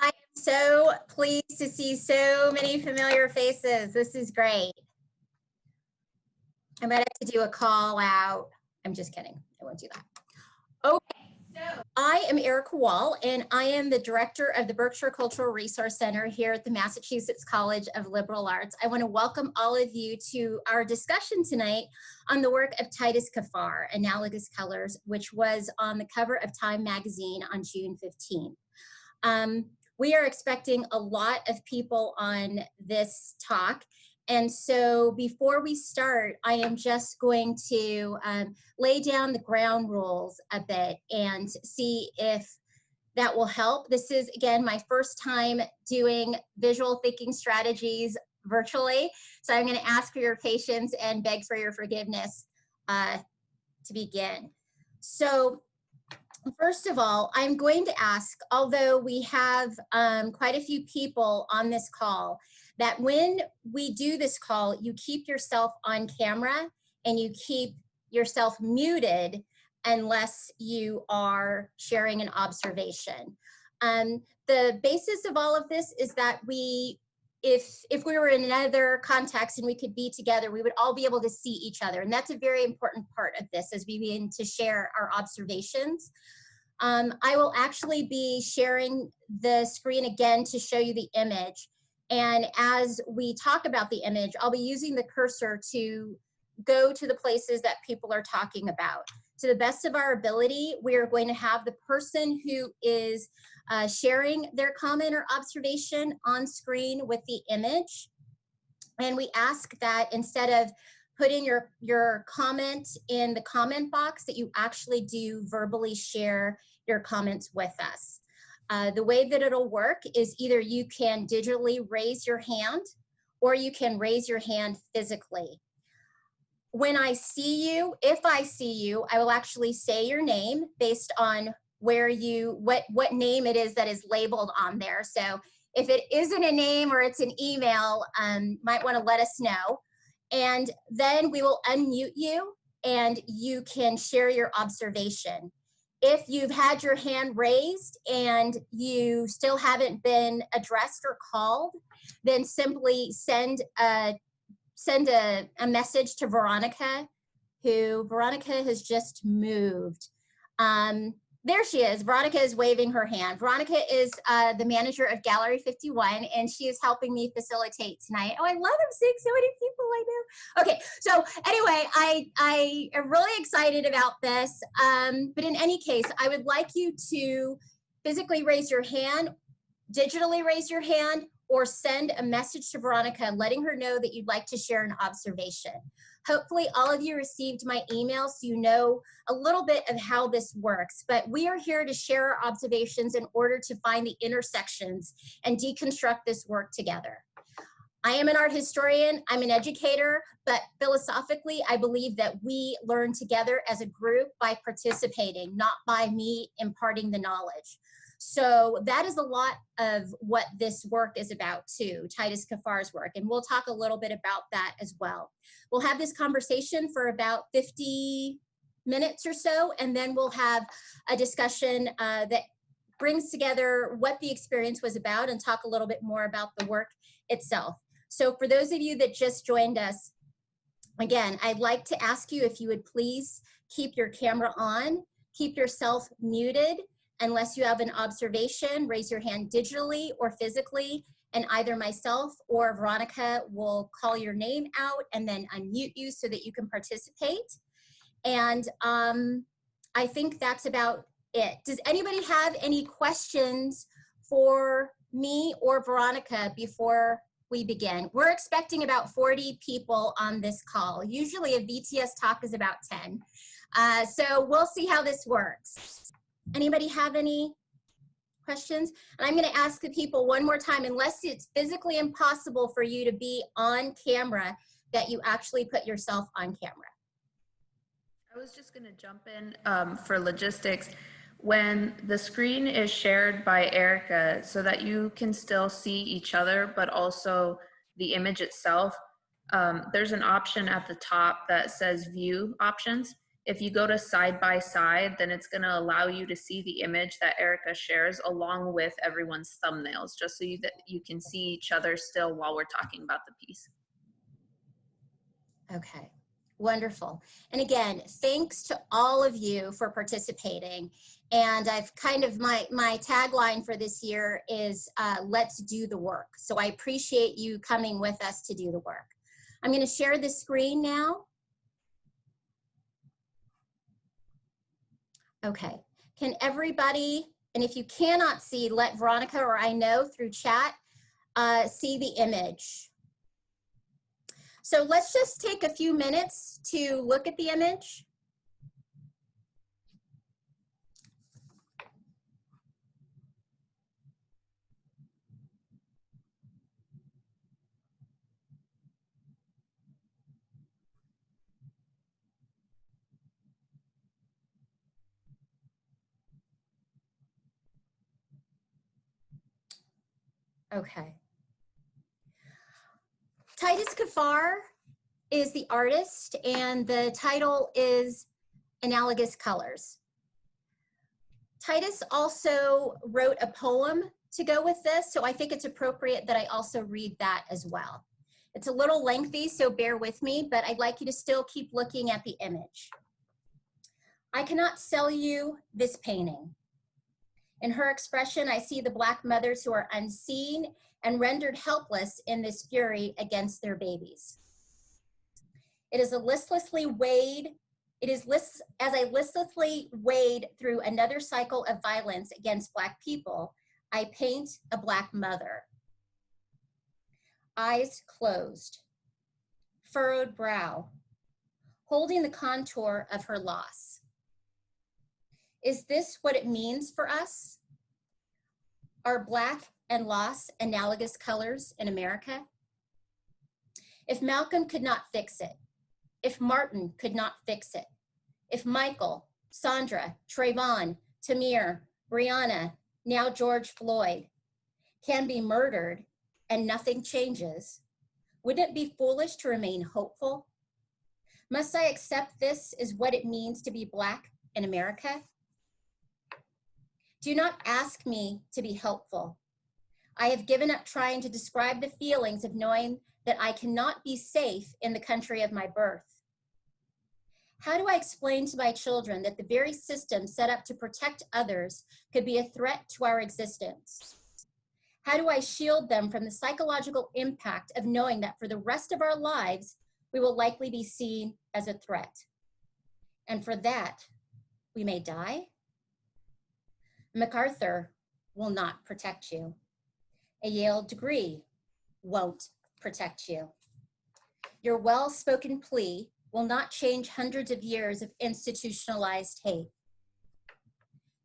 I am so pleased to see so many familiar faces. This is great. I'm going to do a call out. I'm just kidding. I won't do that. Okay, so I am Erica Wall, and I am the director of the Berkshire Cultural Resource Center here at the Massachusetts College of Liberal Arts. I want to welcome all of you to our discussion tonight on the work of Titus Kaphar, Analogous Colors, which was on the cover of Time magazine on June 15th. We are expecting a lot of people on this talk. And so before we start, I am just going to lay down the ground rules a bit and see if that will help. This is, again, my first time doing visual thinking strategies virtually. So I'm going to ask for your patience and beg for your forgiveness to begin. So first of all, I'm going to ask, although we have quite a few people on this call, that when we do this call, you keep yourself on camera and you keep yourself muted unless you are sharing an observation. The basis of all of this is that if we were in another context and we could be together, we would all be able to see each other. And that's a very important part of this as we begin to share our observations. I will actually be sharing the screen again to show you the image. And as we talk about the image, I'll be using the cursor to go to the places that people are talking about. To the best of our ability, we are going to have the person who is sharing their comment or observation on screen with the image. And we ask that instead of putting your comment in the comment box, that you actually do verbally share your comments with us. The way that it'll work is either you can digitally raise your hand or you can raise your hand physically. When I see you, if I see you, I will actually say your name based on where what name it is that is labeled on there. So if it isn't a name or it's an email, might want to let us know. And then we will unmute you and you can share your observation. If you've had your hand raised and you still haven't been addressed or called, then simply send a message to Veronica, Veronica has just moved. There she is. Veronica is waving her hand. Veronica is the manager of Gallery 51, and she is helping me facilitate tonight. Oh, I love seeing so many people I know. Okay, so anyway, I am really excited about this. But in any case, I would like you to physically raise your hand, digitally raise your hand, or send a message to Veronica letting her know that you'd like to share an observation. Hopefully all of you received my email so you know a little bit of how this works, but we are here to share our observations in order to find the intersections and deconstruct this work together. I am an art historian, I'm an educator, but philosophically, I believe that we learn together as a group by participating, not by me imparting the knowledge. So that is a lot of what this work is about too, Titus Kaphar's work, and we'll talk a little bit about that as well. We'll have this conversation for about 50 minutes or so, and then we'll have a discussion that brings together what the experience was about and talk a little bit more about the work itself. So for those of you that just joined us, again, I'd like to ask you if you would please keep your camera on, keep yourself muted. Unless you have an observation, raise your hand digitally or physically, and either myself or Veronica will call your name out and then unmute you so that you can participate. And I think that's about it. Does anybody have any questions for me or Veronica before we begin? We're expecting about 40 people on this call. Usually a VTS talk is about 10. So we'll see how this works. Anybody have any questions? And I'm going to ask the people one more time, unless it's physically impossible for you to be on camera, that you actually put yourself on camera. I was just going to jump in for logistics. When the screen is shared by Erica so that you can still see each other, but also the image itself, there's an option at the top that says view options. If you go to side by side, then it's going to allow you to see the image that Erica shares along with everyone's thumbnails, just so that you can see each other still while we're talking about the piece. Okay, wonderful. And again, thanks to all of you for participating. And I've kind of, my tagline for this year is let's do the work. So I appreciate you coming with us to do the work. I'm going to share the screen now. Okay, can everybody, and if you cannot see, let Veronica or I know through chat, see the image. So let's just take a few minutes to look at the image. Okay. Titus Kaphar is the artist, and the title is Analogous Colors. Titus also wrote a poem to go with this, so I think it's appropriate that I also read that as well. It's a little lengthy, so bear with me, but I'd like you to still keep looking at the image. I cannot sell you this painting. In her expression, I see the Black mothers who are unseen and rendered helpless in this fury against their babies. As I listlessly wade through another cycle of violence against Black people, I paint a Black mother. Eyes closed, furrowed brow, holding the contour of her loss. Is this what it means for us? Are Black and loss analogous colors in America? If Malcolm could not fix it, if Martin could not fix it, if Michael, Sandra, Trayvon, Tamir, Breonna, now George Floyd, can be murdered and nothing changes, wouldn't it be foolish to remain hopeful? Must I accept this is what it means to be Black in America? Do not ask me to be helpful. I have given up trying to describe the feelings of knowing that I cannot be safe in the country of my birth. How do I explain to my children that the very system set up to protect others could be a threat to our existence? How do I shield them from the psychological impact of knowing that for the rest of our lives, we will likely be seen as a threat? And for that, we may die? MacArthur will not protect you. A Yale degree won't protect you. Your well-spoken plea will not change hundreds of years of institutionalized hate.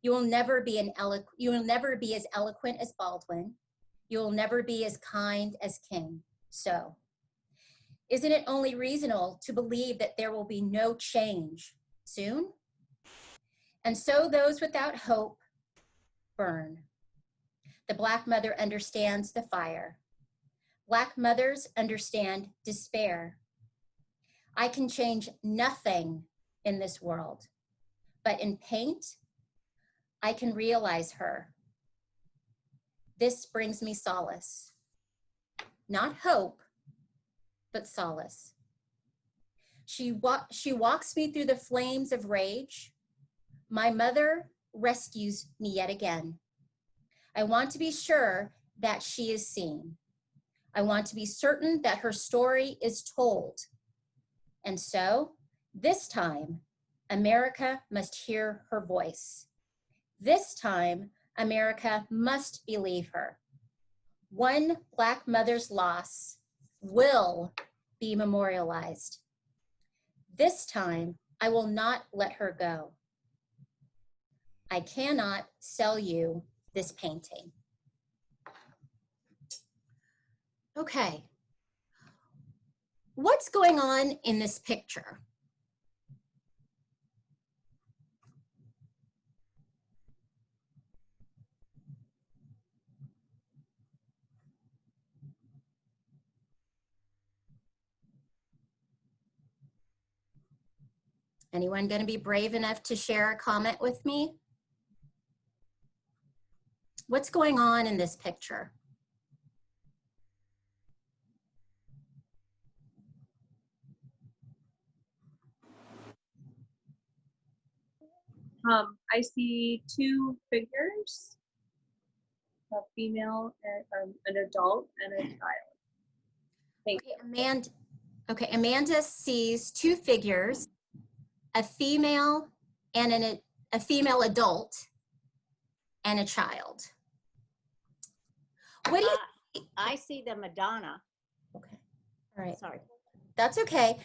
You will never be as eloquent as Baldwin. You will never be as kind as King. So, isn't it only reasonable to believe that there will be no change soon? And so those without hope burn. The Black mother understands the fire. Black mothers understand despair. I can change nothing in this world, but in paint, I can realize her. This brings me solace. Not hope, but solace. She walks me through the flames of rage. My mother rescues me yet again. I want to be sure that she is seen. I want to be certain that her story is told. And so, this time, America must hear her voice. This time, America must believe her. One Black mother's loss will be memorialized. This time, I will not let her go. I cannot sell you this painting. Okay. What's going on in this picture? Anyone going to be brave enough to share a comment with me? What's going on in this picture? I see two figures, a female and an adult and a child. Thank you. Amanda sees two figures, a female and a female adult and a child. What do you I see the Madonna. Okay. All right. Sorry. That's okay.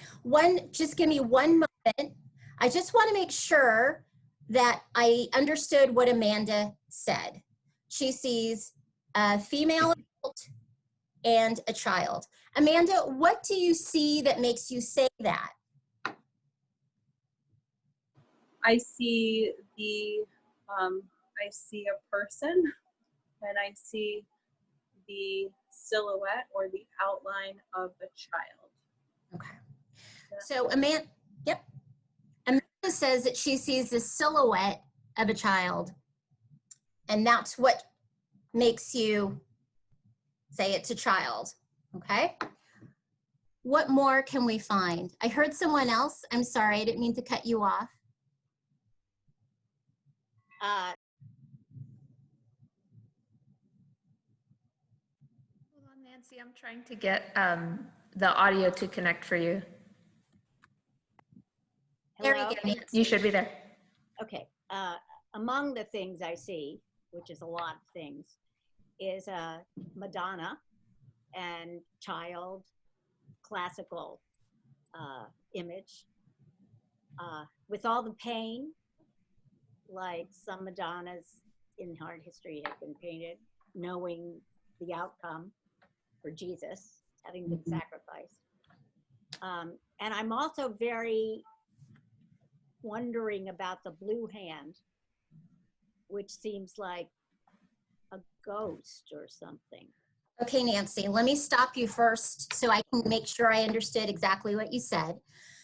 Just give me one moment. I just want to make sure that I understood what Amanda said. She sees a female adult and a child. Amanda, what do you see that makes you say that? I see a person, and I see the silhouette or the outline of a child. Okay. So Amanda says that she sees the silhouette of a child, and that's what makes you say it's a child. Okay. What more can we find? I heard someone else. I'm sorry, I didn't mean to cut you off. Hold on, Nancy, I'm trying to get the audio to connect for you. There you Hello? go, Nancy. You should be there. Okay. Among the things I see, which is a lot of things, is a Madonna and child classical image with all the pain, like some Madonnas in art history have been painted, knowing the outcome for Jesus having been sacrificed. And I'm also very wondering about the blue hand, which seems like a ghost or something. Okay, Nancy, let me stop you first so I can make sure I understood exactly what you said.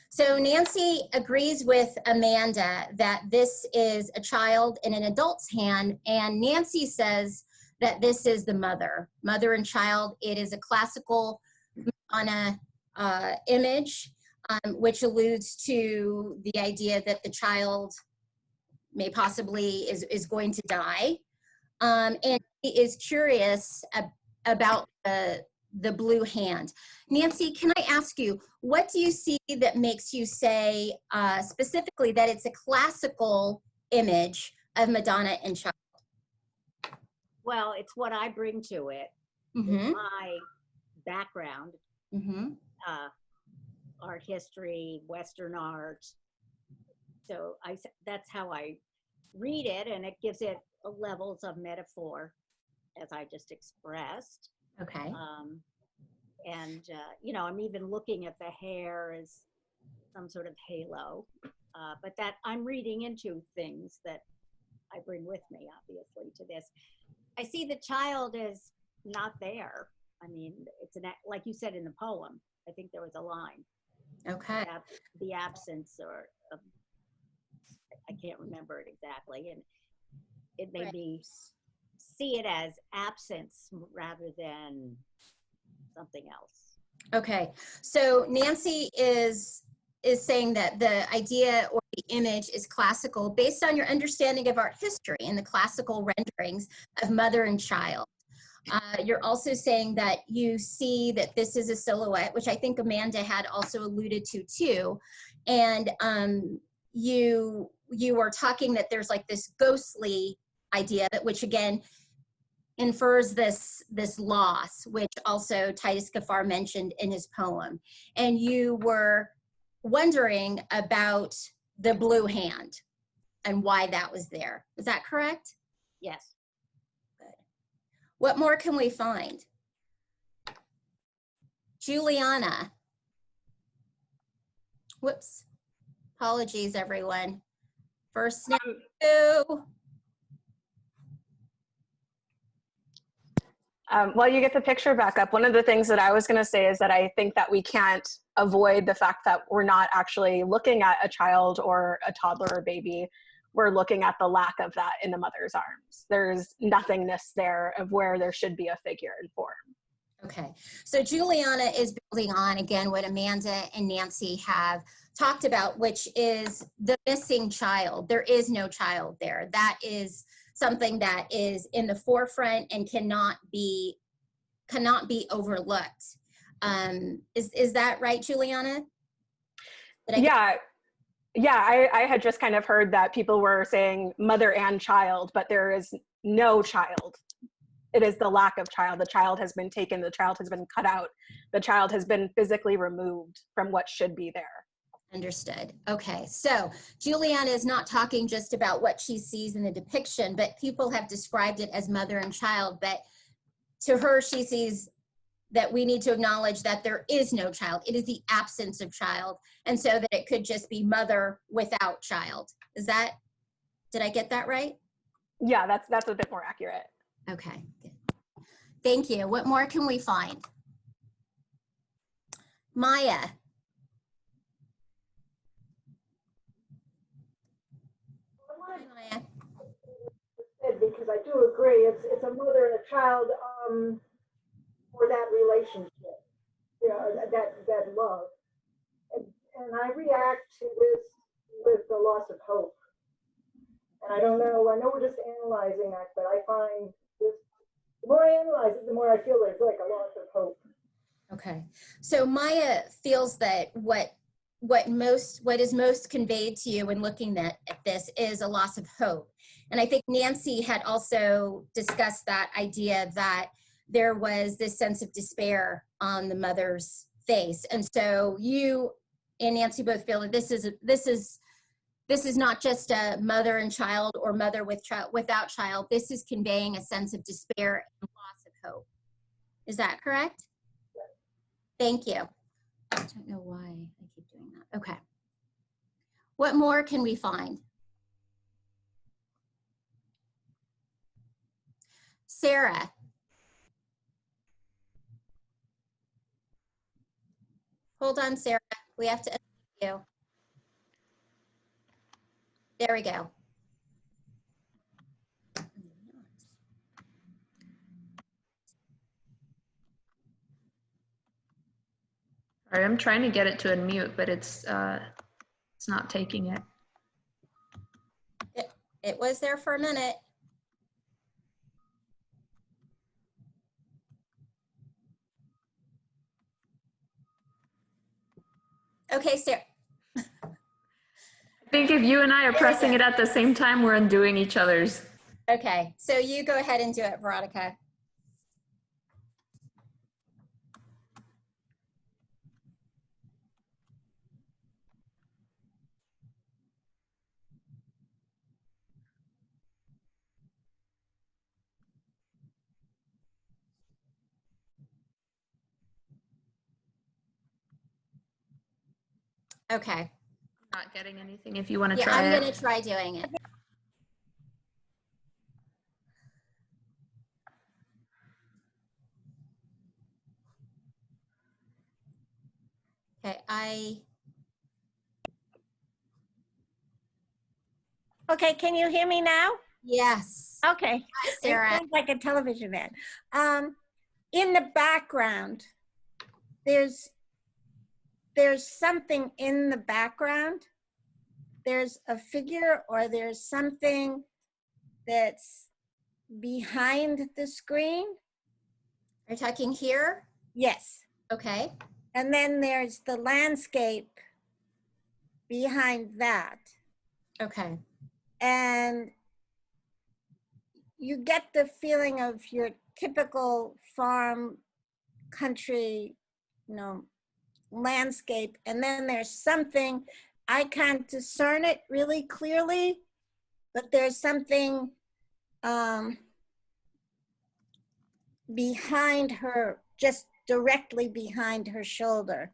So Nancy agrees with Amanda that this is a child in an adult's hand, and Nancy says that this is the mother and child. It is a classical Madonna image, which alludes to the idea that the child may possibly is going to die. And he is curious about the blue hand. Nancy, can I ask you, what do you see that makes you say specifically that it's a classical image of Madonna and child? Well, it's what I bring to it. Mm-hmm. My background, Mm-hmm. art history, Western art. So that's how I read it, and it gives it levels of metaphor, as I just expressed. Okay. You know, I'm even looking at the hair as some sort of halo, but that I'm reading into things that I bring with me, obviously, to this. I see the child is not there. I mean, it's like you said in the poem, I think there was a line. Okay. The absence I can't remember it exactly. And it made me see it as absence rather than something else. Okay. So Nancy is saying that the idea or the image is classical based on your understanding of art history and the classical renderings of mother and child. You're also saying that you see that this is a silhouette, which I think Amanda had also alluded to too. And you are talking that there's like this ghostly idea, that which again infers this loss, which also Titus Kaphar mentioned in his poem. And you were wondering about the blue hand and why that was there. Is that correct? Yes. Good. What more can we find? Juliana. Whoops. Apologies, everyone. First name, While you get the picture back up, one of the things that I was going to say is that I think that we can't avoid the fact that we're not actually looking at a child or a toddler or baby. We're looking at the lack of that in the mother's arms. There's nothingness there of where there should be a figure and form. Okay, so Juliana is building on, again, what Amanda and Nancy have talked about, which is the missing child. There is no child there. That is something that is in the forefront and cannot be overlooked. Is that right, Juliana? Yeah, I had just kind of heard that people were saying mother and child, but there is no child. It is the lack of child. The child has been taken, the child has been cut out, the child has been physically removed from what should be there. Understood. Okay, so Juliana is not talking just about what she sees in the depiction, but people have described it as mother and child, but to her, she sees that we need to acknowledge that there is no child. It is the absence of child, and so that it could just be mother without child. Did I get that right? Yeah, that's a bit more accurate. Okay, good. Thank you. What more can we find? Maya. Hi, Maya. Because I do agree, it's a mother and a child for that relationship, you know, that love, and I react to this with the loss of hope. And I don't know. I know we're just analyzing that, but I find this. The more I analyze it, the more I feel there's like a loss of hope. Okay, so Maya feels that what is most conveyed to you when looking at this is a loss of hope. And I think Nancy had also discussed that idea that there was this sense of despair on the mother's face. And so you and Nancy both feel that this is not just a mother and child or mother without child. This is conveying a sense of despair and loss of hope. Is that correct? Thank you. I don't know why I keep doing that. Okay. What more can we find? Sarah. Hold on, Sarah. We have to unmute you. There we go. All right, I'm trying to get it to unmute, but it's not taking it. It was there for a minute. Okay, Sarah. I think if you and I are pressing it at the same time, we're undoing each other's. Okay, so you go ahead and do it, Veronica. Okay. Not getting anything. If you want to Yeah, try I'm it. going to try doing it. Okay, Okay, can you hear me now? yes. Okay. Hi, Sarah. It sounds like a television ad. In the background, there's something in the background. There's a figure or there's something that's behind the screen. Are you talking here? Yes. Okay. And then there's the landscape behind that. Okay. And you get the feeling of your typical farm country, landscape. And then there's something, I can't discern it really clearly, but there's something behind her, just directly behind her shoulder.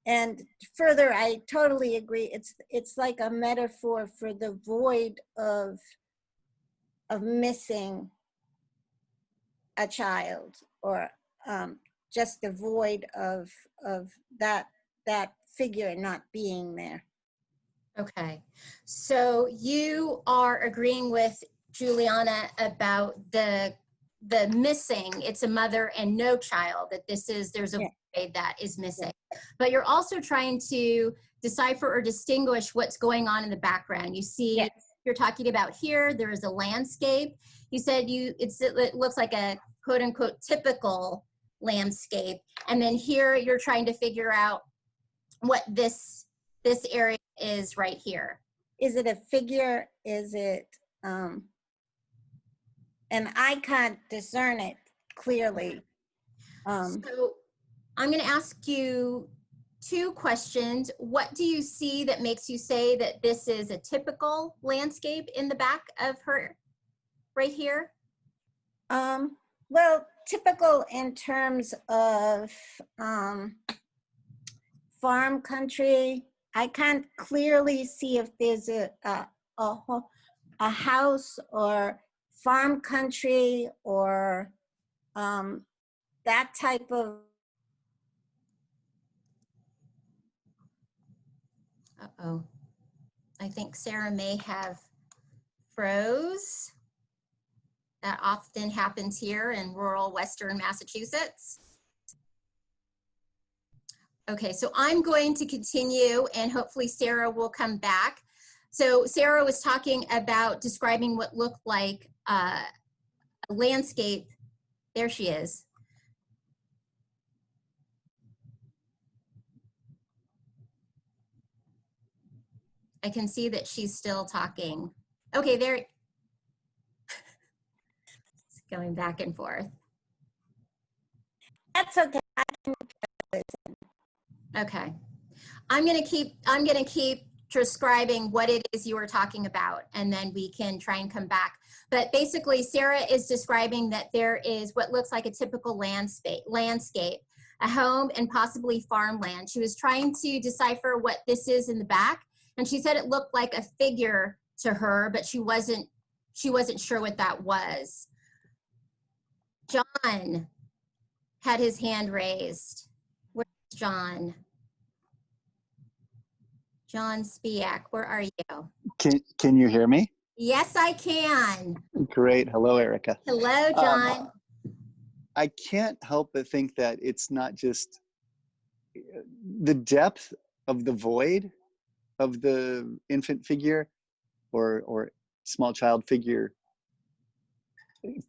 And further, I totally agree. It's like a metaphor for the void of missing a child, or just the void of that that figure not being there. Okay, so you are agreeing with Juliana about the missing, it's a mother and no child, that there's a Yeah. void that is missing. But you're also trying to decipher or distinguish what's going on in the background. You see, Yes. you're talking about here, there is a landscape. You said it looks like a quote unquote typical landscape. And then here you're trying to figure out what this area is right here. Is it a figure? Is it, and I can't discern it clearly. So I'm going to ask you two questions. What do you see that makes you say that this is a typical landscape in the back of her right here? Well, typical in terms of farm country. I can't clearly see if there's a house or farm country or that type of. Uh-oh. I think Sarah may have froze. That often happens here in rural Western Massachusetts. Okay, so I'm going to continue and hopefully Sarah will come back. So Sarah was talking about describing what looked like a landscape. There she is. I can see that she's still talking. Okay, there. It's going back and forth. That's okay. Okay. I'm gonna keep describing what it is you were talking about, and then we can try and come back. But basically, Sarah is describing that there is what looks like a typical landscape, a home and possibly farmland. She was trying to decipher what this is in the back, and she said it looked like a figure to her, but she wasn't sure what that was. John had his hand raised. Where's John? John Spiak, where are you? Can you hear me? Yes, I can. Great. Hello, Erica. Hello, John. I can't help but think that it's not just the depth of the void of the infant figure or small child figure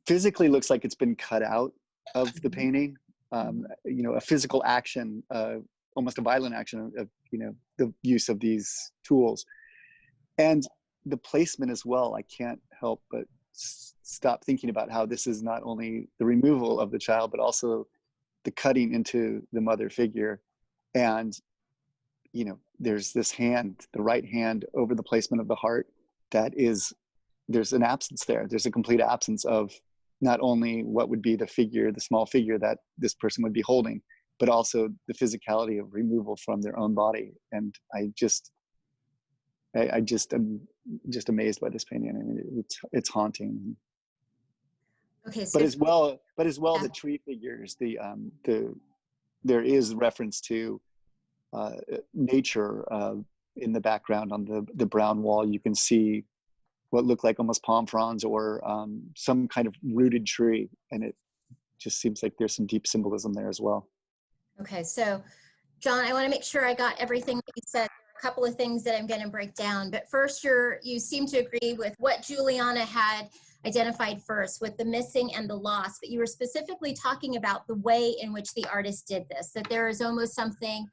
physically looks like it's been cut out of the painting. You know, a physical action, almost a violent action of, you know, the use of these tools. And the placement as well, I can't help but stop thinking about how this is not only the removal of the child, but also the cutting into the mother figure. And, you know, there's this hand, the right hand over the placement of the heart, that is, there's an absence there. There's a complete absence of not only what would be the figure, the small figure that this person would be holding, but also the physicality of removal from their own body. And I just am just amazed by this painting. I mean, it's haunting. Okay, so But as well, the tree figures, there is reference to nature in the background on the brown wall. You can see what look like almost palm fronds or some kind of rooted tree, and it just seems like there's some deep symbolism there as well. okay, so John, I want to make sure I got everything that you said. There are a couple of things that I'm going to break down, but first, you seem to agree with what Juliana had identified first, with the missing and the loss, but you were specifically talking about the way in which the artist did this, that there is almost something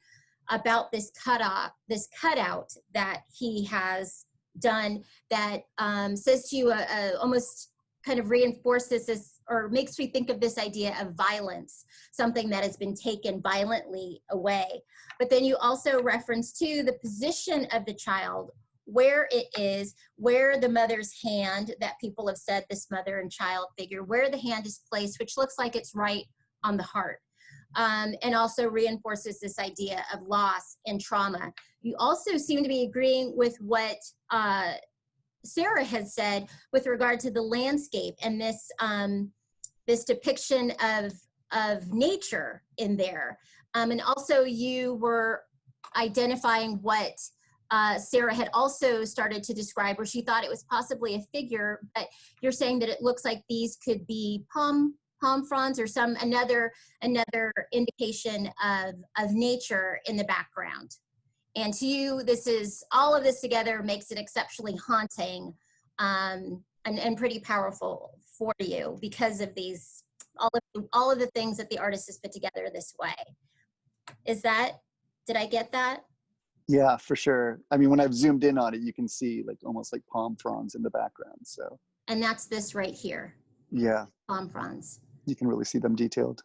about this cutout that he has done that says to you, almost kind of reinforces this, or makes me think of this idea of violence, something that has been taken violently away. But then you also reference to the position of the child, where it is, where the mother's hand, that people have said this mother and child figure, where the hand is placed, which looks like it's right on the heart. And also reinforces this idea of loss and trauma. You also seem to be agreeing with what Sarah has said with regard to the landscape and this this depiction of nature in there. And also you were identifying what Sarah had also started to describe, where she thought it was possibly a figure, but you're saying that it looks like these could be palm fronds or some another indication of nature in the background. And to you, this is all of this together makes it exceptionally haunting and pretty powerful for you because of these all of the things that the artist has put together this way. Did I get that? Yeah, for sure. I mean, when I've zoomed in on it, you can see like almost like palm fronds in the background. So. And that's this right here. Yeah. Palm fronds. You can really see them detailed.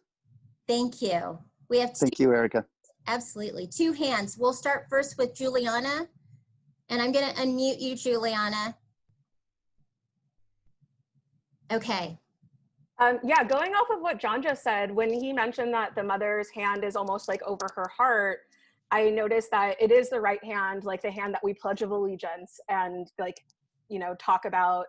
Thank you. We have Thank you, Erica. Absolutely. 2 hands. We'll start first with Juliana. And I'm going to unmute you, Juliana. Okay. Yeah, going off of what John just said, when he mentioned that the mother's hand is almost like over her heart, I noticed that it is the right hand, like the hand that we pledge of allegiance and like, you know, talk about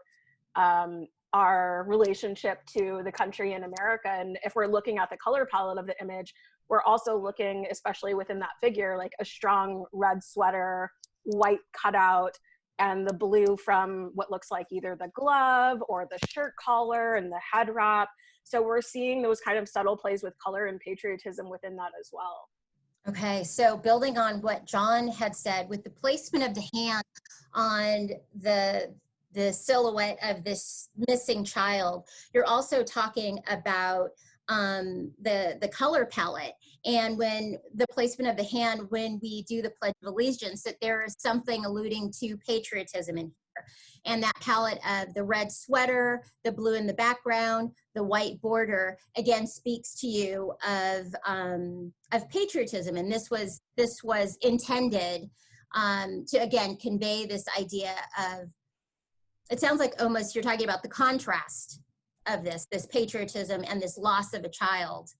our relationship to the country in America. And if we're looking at the color palette of the image, we're also looking, especially within that figure, like a strong red sweater, white cutout, and the blue from what looks like either the glove or the shirt collar and the head wrap. So we're seeing those kind of subtle plays with color and patriotism within that as well. Okay, so building on what John had said, with the placement of the hand on the silhouette of this missing child, you're also talking about the color palette, and when the placement of the hand when we do the Pledge of Allegiance, that there is something alluding to patriotism in here. And that palette of the red sweater, the blue in the background, the white border, again speaks to you of patriotism. And this was intended to again convey this idea of, it sounds like almost you're talking about the contrast of this patriotism and this loss of a child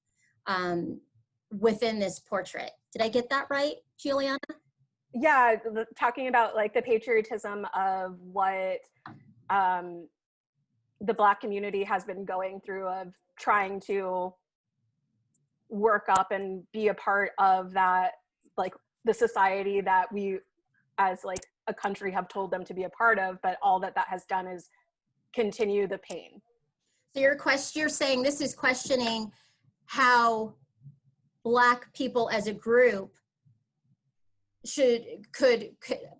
within this portrait. Did I get that right, Juliana? Yeah, talking about like the patriotism of what the Black community has been going through, of trying to work up and be a part of that, like the society that we as like a country have told them to be a part of, but all that has done is continue the pain. So you're saying this is questioning how Black people as a group could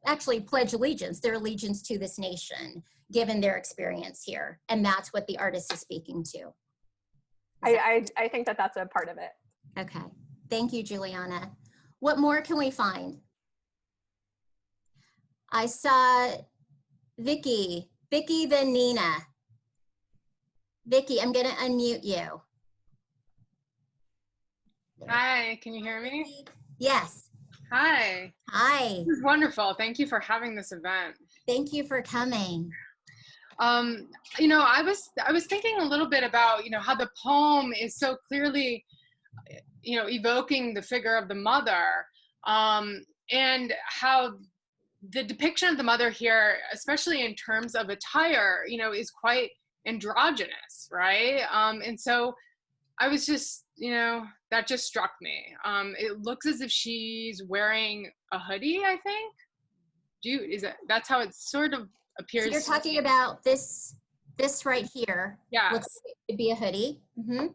actually pledge their allegiance to this nation, given their experience here. And that's what the artist is speaking to. I think that that's a part of it. Okay, thank you, Juliana. What more can we find? I saw Vicky, then Nina. Vicky, I'm gonna unmute you. Hi, can you hear me? Yes. Hi. Hi. This is wonderful. Thank you for having this event. Thank you for coming. You know, I was thinking a little bit about, you know, how the poem is so clearly, you know, evoking the figure of the mother, and how the depiction of the mother here, especially in terms of attire, you know, is quite androgynous, right? And so I was just, you know, that just struck me. It looks as if she's wearing a hoodie, I think. That's how it sort of appears. So you're talking about this right here. Yeah. Looks like it could be a hoodie. Mm-hmm.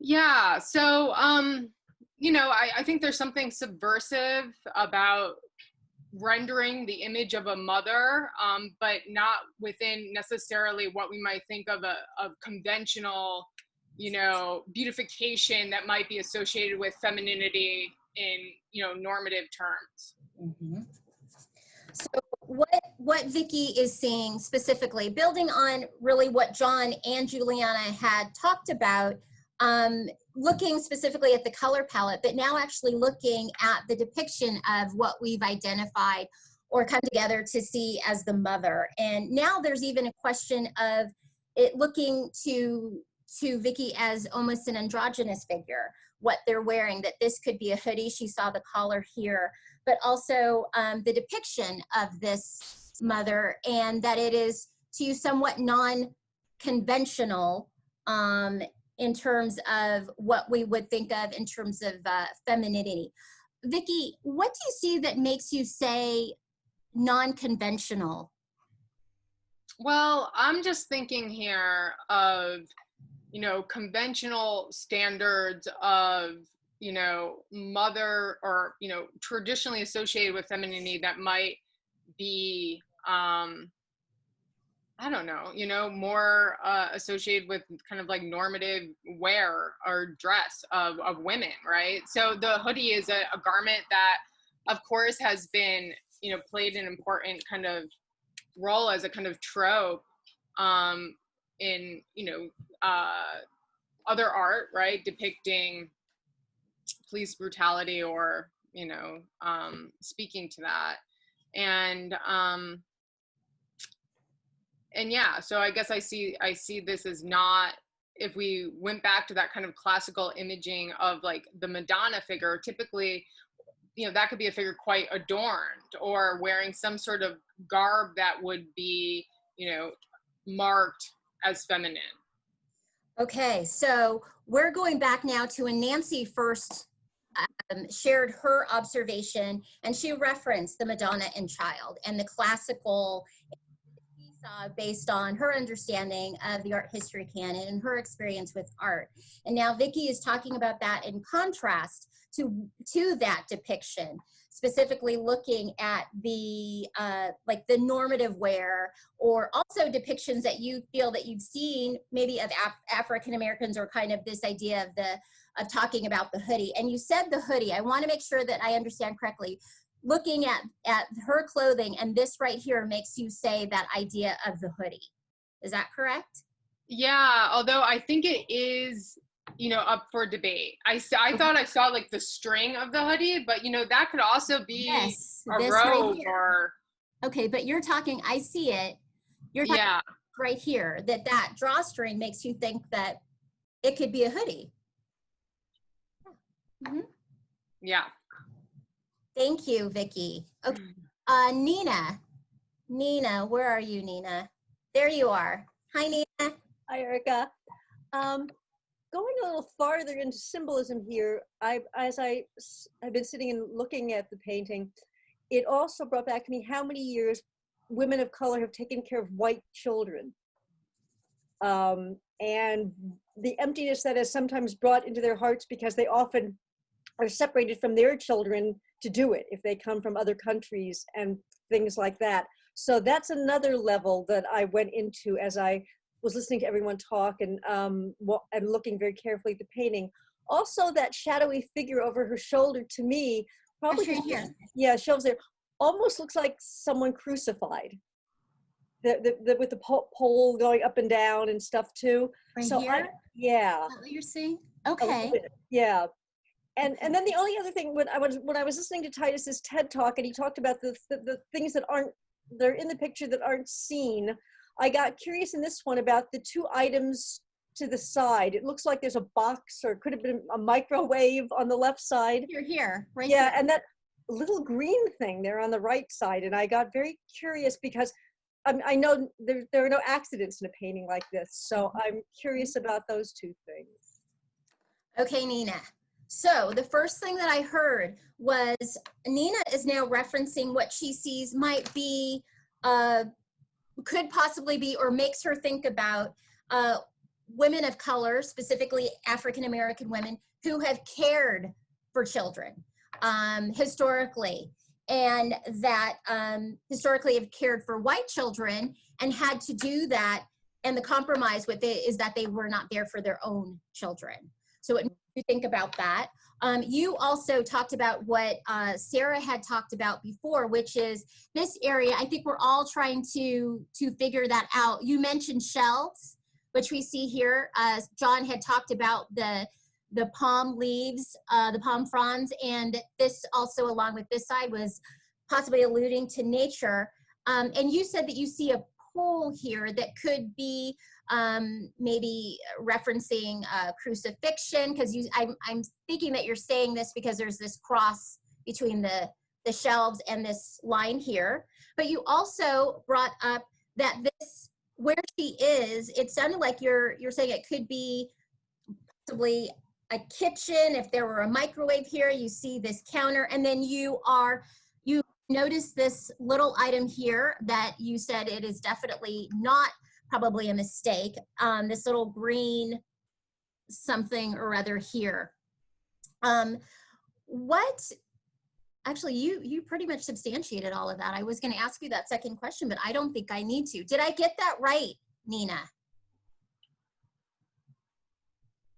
Yeah. So, you know, I think there's something subversive about rendering the image of a mother, but not within necessarily what we might think of of conventional, you know, beautification that might be associated with femininity in, you know, normative terms. Mm-hmm. So what Vicky is seeing specifically, building on really what John and Juliana had talked about, looking specifically at the color palette, but now actually looking at the depiction of what we've identified or come together to see as the mother. And now there's even a question of it looking to Vicky as almost an androgynous figure, what they're wearing, that this could be a hoodie. She saw the collar here, but also the depiction of this mother, and that it is to somewhat non-conventional in terms of what we would think of in terms of femininity. Vicki, what do you see that makes you say non-conventional? Well, I'm just thinking here of, you know, conventional standards of, you know, mother, or, you know, traditionally associated with femininity that might be, I don't know, you know, more associated with kind of like normative wear or dress of women, right? So the hoodie is a garment that, of course, has been, you know, played an important kind of role as a kind of trope in, you know, other art, right, depicting police brutality or, you know, speaking to that. And yeah, so I guess I see this as not, if we went back to that kind of classical imaging of like the Madonna figure, typically, you know, that could be a figure quite adorned or wearing some sort of garb that would be, you know, marked as feminine. Okay, so we're going back now to when Nancy first shared her observation, and she referenced the Madonna and Child and the classical based on her understanding of the art history canon and her experience with art. And now Vicki is talking about that in contrast to that depiction, specifically looking at the like the normative wear, or also depictions that you feel that you've seen maybe of African Americans, or kind of this idea of talking about the hoodie. And you said the hoodie. I want to make sure that I understand correctly. Looking at her clothing, and this right here makes you say that idea of the hoodie. Is that correct? Yeah, although I think it is, you know, up for debate. I thought I saw like the string of the hoodie, but you know, that could also be yes, a this robe right or. Okay, but you're talking, I see it. You're talking right here, that drawstring makes you think that it could be a hoodie. Mm-hmm. Yeah. Thank you, Vicki. Okay, Nina, where are you, Nina? There you are. Hi, Nina. Hi, Erica. Going a little farther into symbolism here, as I've been sitting and looking at the painting, it also brought back to me how many years women of color have taken care of white children. And the emptiness that is sometimes brought into their hearts because they often are separated from their children to do it if they come from other countries and things like that. So that's another level that I went into as I was listening to everyone talk and looking very carefully at the painting. Also, that shadowy figure over her shoulder, to me, probably shows there, almost looks like someone crucified. With the pole going up and down and stuff too. Right so here? Yeah. Is that what you're seeing? Okay. Yeah. And then the only other thing, when I was listening to Titus's TED Talk, and he talked about the things that they're in the picture that aren't seen, I got curious in this one about the two items to the side. It looks like there's a box, or it could have been a microwave on the left side. Here, right? Yeah, here. and that little green thing there on the right side. And I got very curious because I know there are no accidents in a painting like this. So I'm curious about those two things. Okay, Nina. So the first thing that I heard was Nina is now referencing what she sees might be, could possibly be, or makes her think about women of color, specifically African-American women, who have cared for children historically, and that historically have cared for white children and had to do that. And the compromise with it is that they were not there for their own children. So it makes you think about that. You also talked about what Sarah had talked about before, which is this area. I think we're all trying to figure that out. You mentioned shelves, which we see here. John had talked about the palm leaves, the palm fronds, and this also, along with this side, was possibly alluding to nature. And you said that you see a pole here that could be maybe referencing crucifixion, because I'm thinking that you're saying this because there's this cross between the shelves and this line here. But you also brought up that this, where she is, it sounded like you're saying it could be possibly a kitchen, if there were a microwave here, you see this counter, and then you notice this little item here that you said it is definitely not probably a mistake. This little green something or other here. Actually, you pretty much substantiated all of that. I was going to ask you that second question, but I don't think I need to. Did I get that right, Nina?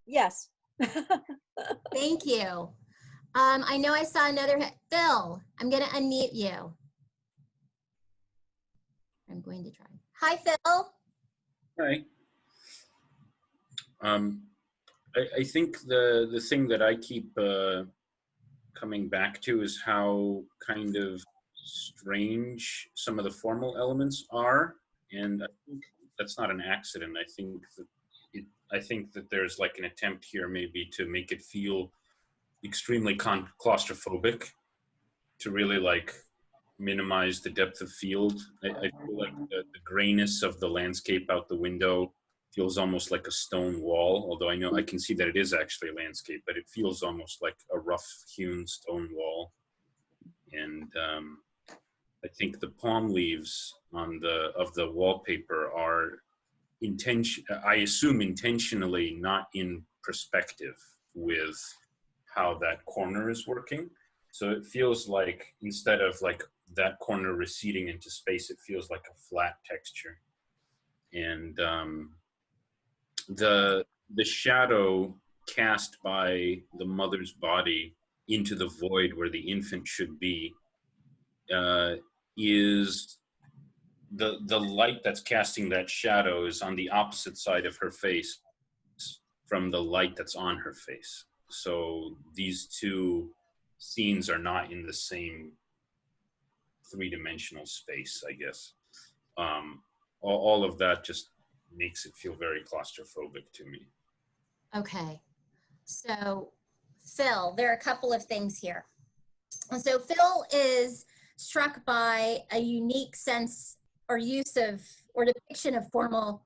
Yes. Thank you. I know I saw another, Phil, I'm going to unmute you. I'm going to try. Hi, Phil. Hi. I think the thing that I keep coming back to is how kind of strange some of the formal elements are, and I think that's not an accident. I think that there's like an attempt here maybe to make it feel extremely claustrophobic, to really like minimize the depth of field. I feel like the grayness of the landscape out the window feels almost like a stone wall, although I know I can see that it is actually a landscape, but it feels almost like a rough hewn stone wall. And I think the palm leaves of the wallpaper are I assume intentionally not in perspective with how that corner is working. So it feels like instead of like that corner receding into space, it feels like a flat texture. And the shadow cast by the mother's body into the void where the infant should be is the light that's casting that shadow is on the opposite side of her face from the light that's on her face. So these two scenes are not in the same three-dimensional space, I guess. All of that just makes it feel very claustrophobic to me. Okay. So Phil, there are a couple of things here. So Phil is struck by a unique sense or use of, or depiction of formal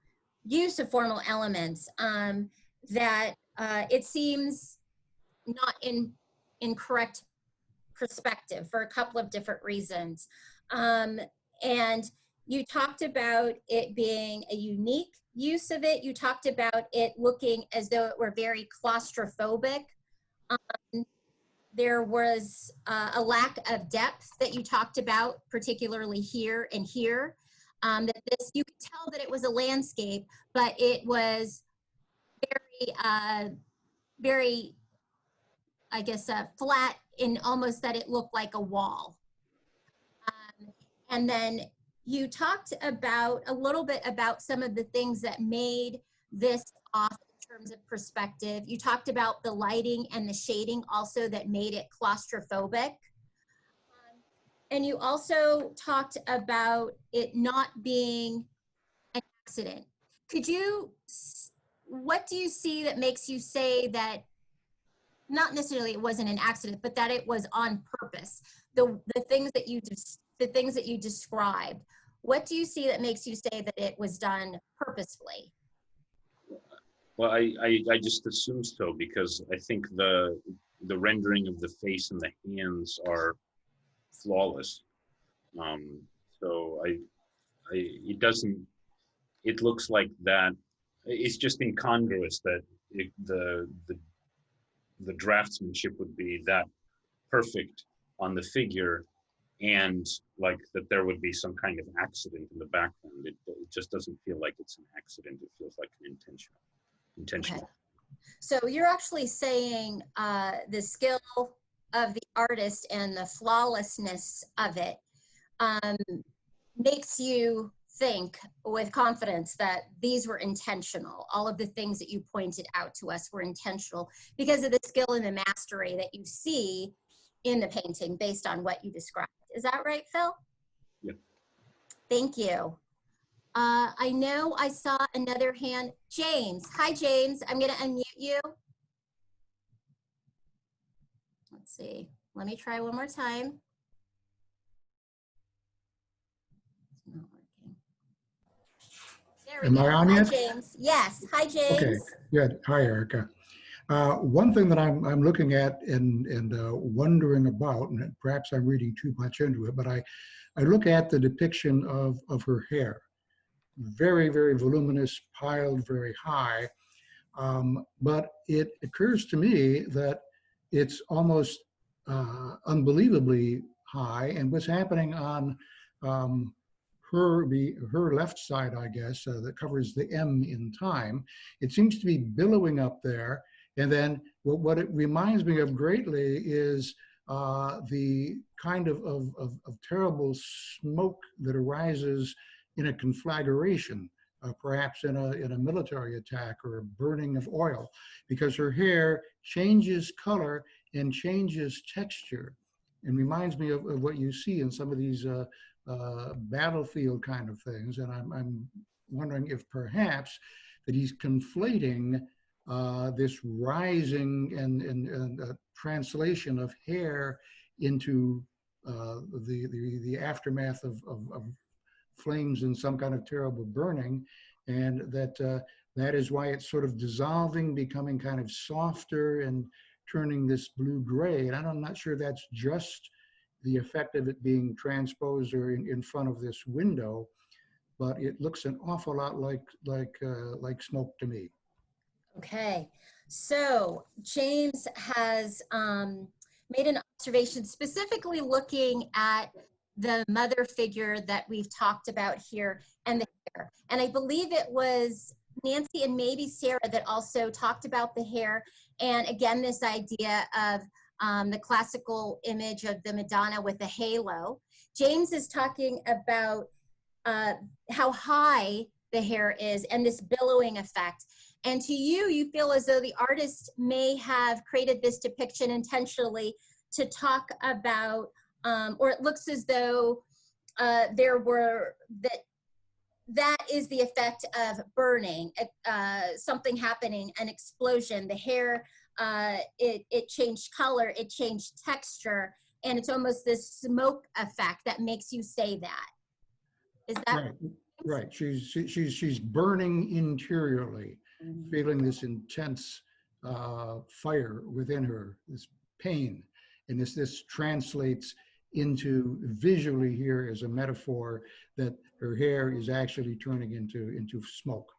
elements that it seems not in correct perspective for a couple of different reasons. And you talked about it being a unique use of it. You talked about it looking as though it were very claustrophobic. There was a lack of depth that you talked about, particularly here and here. That this, you could tell that it was a landscape, but it was very, I guess, flat in almost that it looked like a wall. And then you talked about a little bit about some of the things that made this off in terms of perspective. You talked about the lighting and the shading also that made it claustrophobic. And you also talked about it not being an accident. What do you see that makes you say that, not necessarily it wasn't an accident, but that it was on purpose? The things that you described, what do you see that makes you say that it was done purposefully? Well, I just assume so, because I think the rendering of the face and the hands are flawless. So it looks like that. It's just incongruous that the draftsmanship would be that perfect on the figure, and like that there would be some kind of accident in the background. It just doesn't feel like it's an accident. It feels like an intentional. Okay. So you're actually saying the skill of the artist and the flawlessness of it makes you think with confidence that these were intentional. All of the things that you pointed out to us were intentional because of the skill and the mastery that you see in the painting based on what you described. Is that right, Phil? Yep. Thank you. I know I saw another hand. James. Hi, James. I'm going to unmute you. Let's see. Let me try one more time. It's not working. There we Am go. I on Hi, yet? James. Yes. Hi, James. Okay, good. Hi, Erica. One thing that I'm looking at and wondering about, and perhaps I'm reading too much into it, but I look at the depiction of her hair. Very, very voluminous, piled very high. But it occurs to me that it's almost unbelievably high. And what's happening on her left side, I guess, that covers the M in time, it seems to be billowing up there. And then what it reminds me of greatly is the kind of terrible smoke that arises in a conflagration, perhaps in a military attack or a burning of oil, because her hair changes color and changes texture, and reminds me of what you see in some of these battlefield kind of things. And I'm wondering if perhaps that he's conflating this rising and translation of hair into the aftermath of flames in some kind of terrible burning, and that is why it's sort of dissolving, becoming kind of softer and turning this blue-gray. And I'm not sure that's just the effect of it being transposed or in front of this window, but it looks an awful lot like smoke to me. Okay, so James has made an observation specifically looking at the mother figure that we've talked about here and the hair. And I believe it was Nancy and maybe Sarah that also talked about the hair. And again, this idea of the classical image of the Madonna with the halo. James is talking about how high the hair is and this billowing effect. And to you, you feel as though the artist may have created this depiction intentionally to talk about, or it looks as though that is the effect of burning, something happening, an explosion. The hair, it changed color, it changed texture, and it's almost this smoke effect that makes you say that. Is that right? She's burning interiorly, feeling this intense fire within her, this pain, and this translates into visually here as a metaphor that her hair is actually turning into smoke.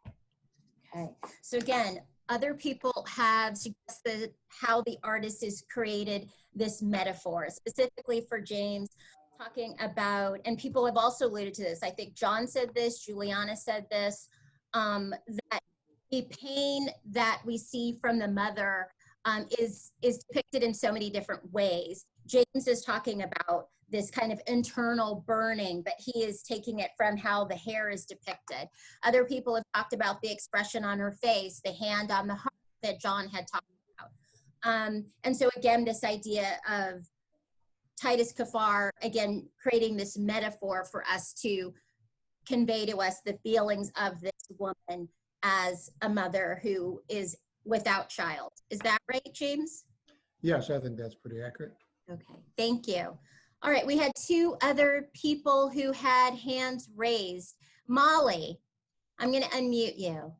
Okay, so again, other people have suggested how the artist has created this metaphor, specifically for James, talking about, and people have also alluded to this, I think John said this, Juliana said this, that the pain that we see from the mother is depicted in so many different ways. James is talking about this kind of internal burning, but he is taking it from how the hair is depicted. Other people have talked about the expression on her face, the hand on the heart that John had talked about. And so again, this idea of Titus Kaphar, again, creating this metaphor for us to convey to us the feelings of this woman as a mother who is without child. Is that right, James? Yes, I think that's pretty accurate. Okay, thank you. All right, we had two other people who had hands raised. Molly, I'm going to unmute you.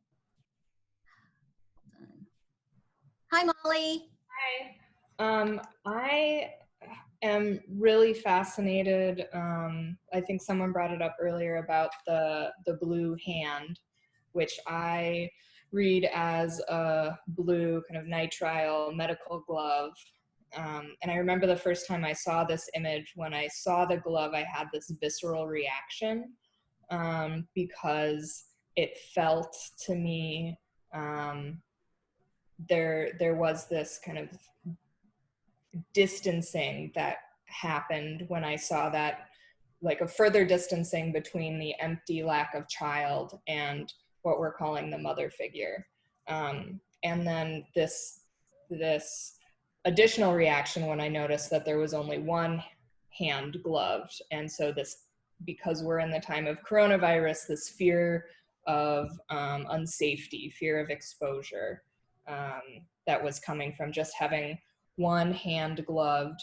Hi, Molly. Hi. I am really fascinated. I think someone brought it up earlier about the blue hand, which I read as a blue kind of nitrile medical glove. And I remember the first time I saw this image, when I saw the glove, I had this visceral reaction because it felt to me, there was this kind of distancing that happened when I saw that, like a further distancing between the empty lack of child and what we're calling the mother figure. And then this additional reaction when I noticed that there was only one hand gloved. And so this, because we're in the time of coronavirus, this fear of unsafety, fear of exposure that was coming from just having one hand gloved,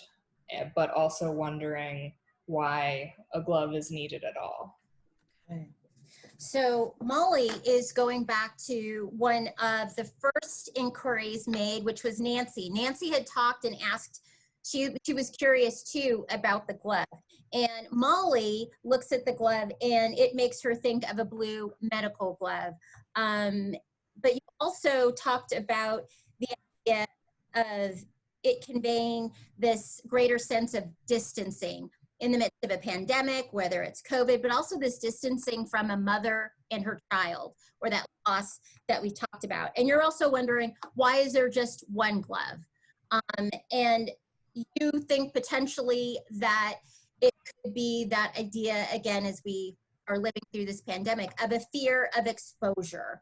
but also wondering why a glove is needed at all. Okay. So Molly is going back to one of the first inquiries made, which was Nancy. Nancy had talked and asked, she was curious too about the glove. And Molly looks at the glove and it makes her think of a blue medical glove. But you also talked about the idea of it conveying this greater sense of distancing in the midst of a pandemic, whether it's COVID, but also this distancing from a mother and her child, or that loss that we talked about. And you're also wondering, why is there just one glove? And you think potentially that it could be that idea, again, as we are living through this pandemic, of a fear of exposure.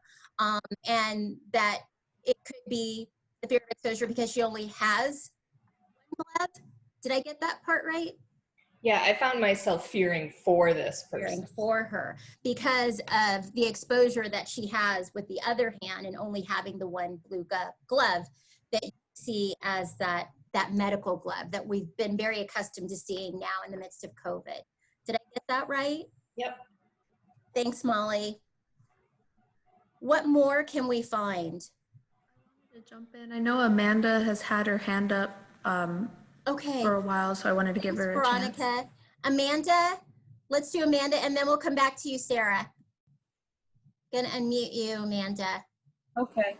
And that it could be the fear of exposure because she only has one glove. Did I get that part right? Yeah, I found myself fearing for this person. Fearing for her because of the exposure that she has with the other hand and only having the one blue glove that you see as that medical glove that we've been very accustomed to seeing now in the midst of COVID. Did I get that right? Yep. Thanks, Molly. What more can we find? I wanted to jump in. I know Amanda has had her hand up Okay. for a while, so I wanted to give her a chance. Veronica. Amanda, let's do Amanda, and then we'll come back to you, Sarah. Gonna unmute you, Amanda. Okay.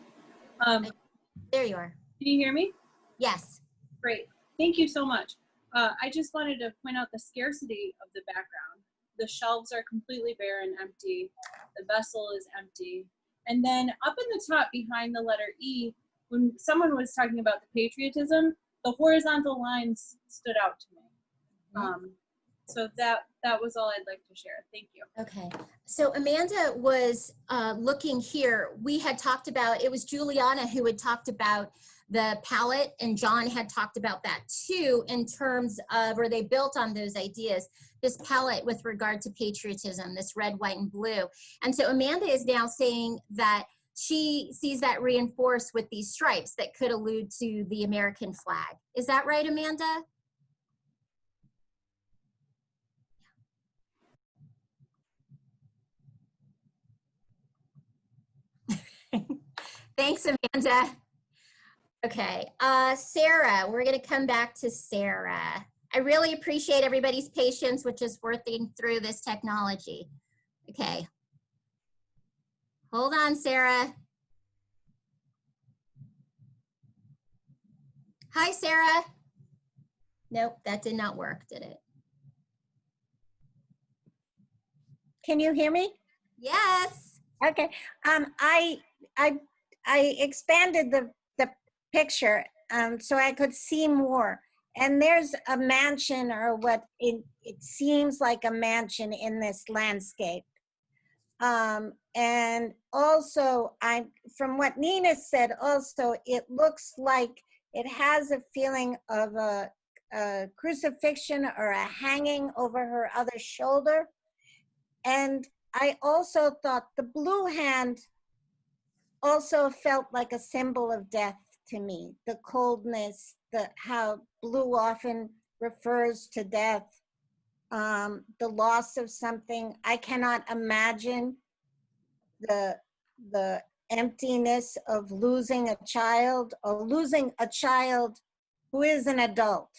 There you are. Can you hear me? Yes. Great. Thank you so much. I just wanted to point out the scarcity of the background. The shelves are completely bare and empty. The vessel is empty. And then up in the top behind the letter E, when someone was talking about the patriotism, the horizontal lines stood out to me. So that was all I'd like to share. Thank you. Okay. So Amanda was looking here. We had talked about, it was Juliana who had talked about the palette, and John had talked about that too in terms of, or they built on those ideas, this palette with regard to patriotism, this red, white, and blue. And so Amanda is now saying that she sees that reinforced with these stripes that could allude to the American flag. Is that right, Amanda? Thanks, Amanda. Okay, Sarah, we're gonna come back to Sarah. I really appreciate everybody's patience with just working through this technology. Okay. Hold on, Sarah. Hi, Sarah. Nope, that did not work, did it? Can you hear me? Yes. Okay. I expanded the picture so I could see more. And there's a mansion, or what it seems like a mansion in this landscape. And also, from what Nina said, also it looks like it has a feeling of a crucifixion or a hanging over her other shoulder. And I also thought the blue hand also felt like a symbol of death to me. The coldness, how blue often refers to death, the loss of something. I cannot imagine the emptiness of losing a child, or losing a child who is an adult,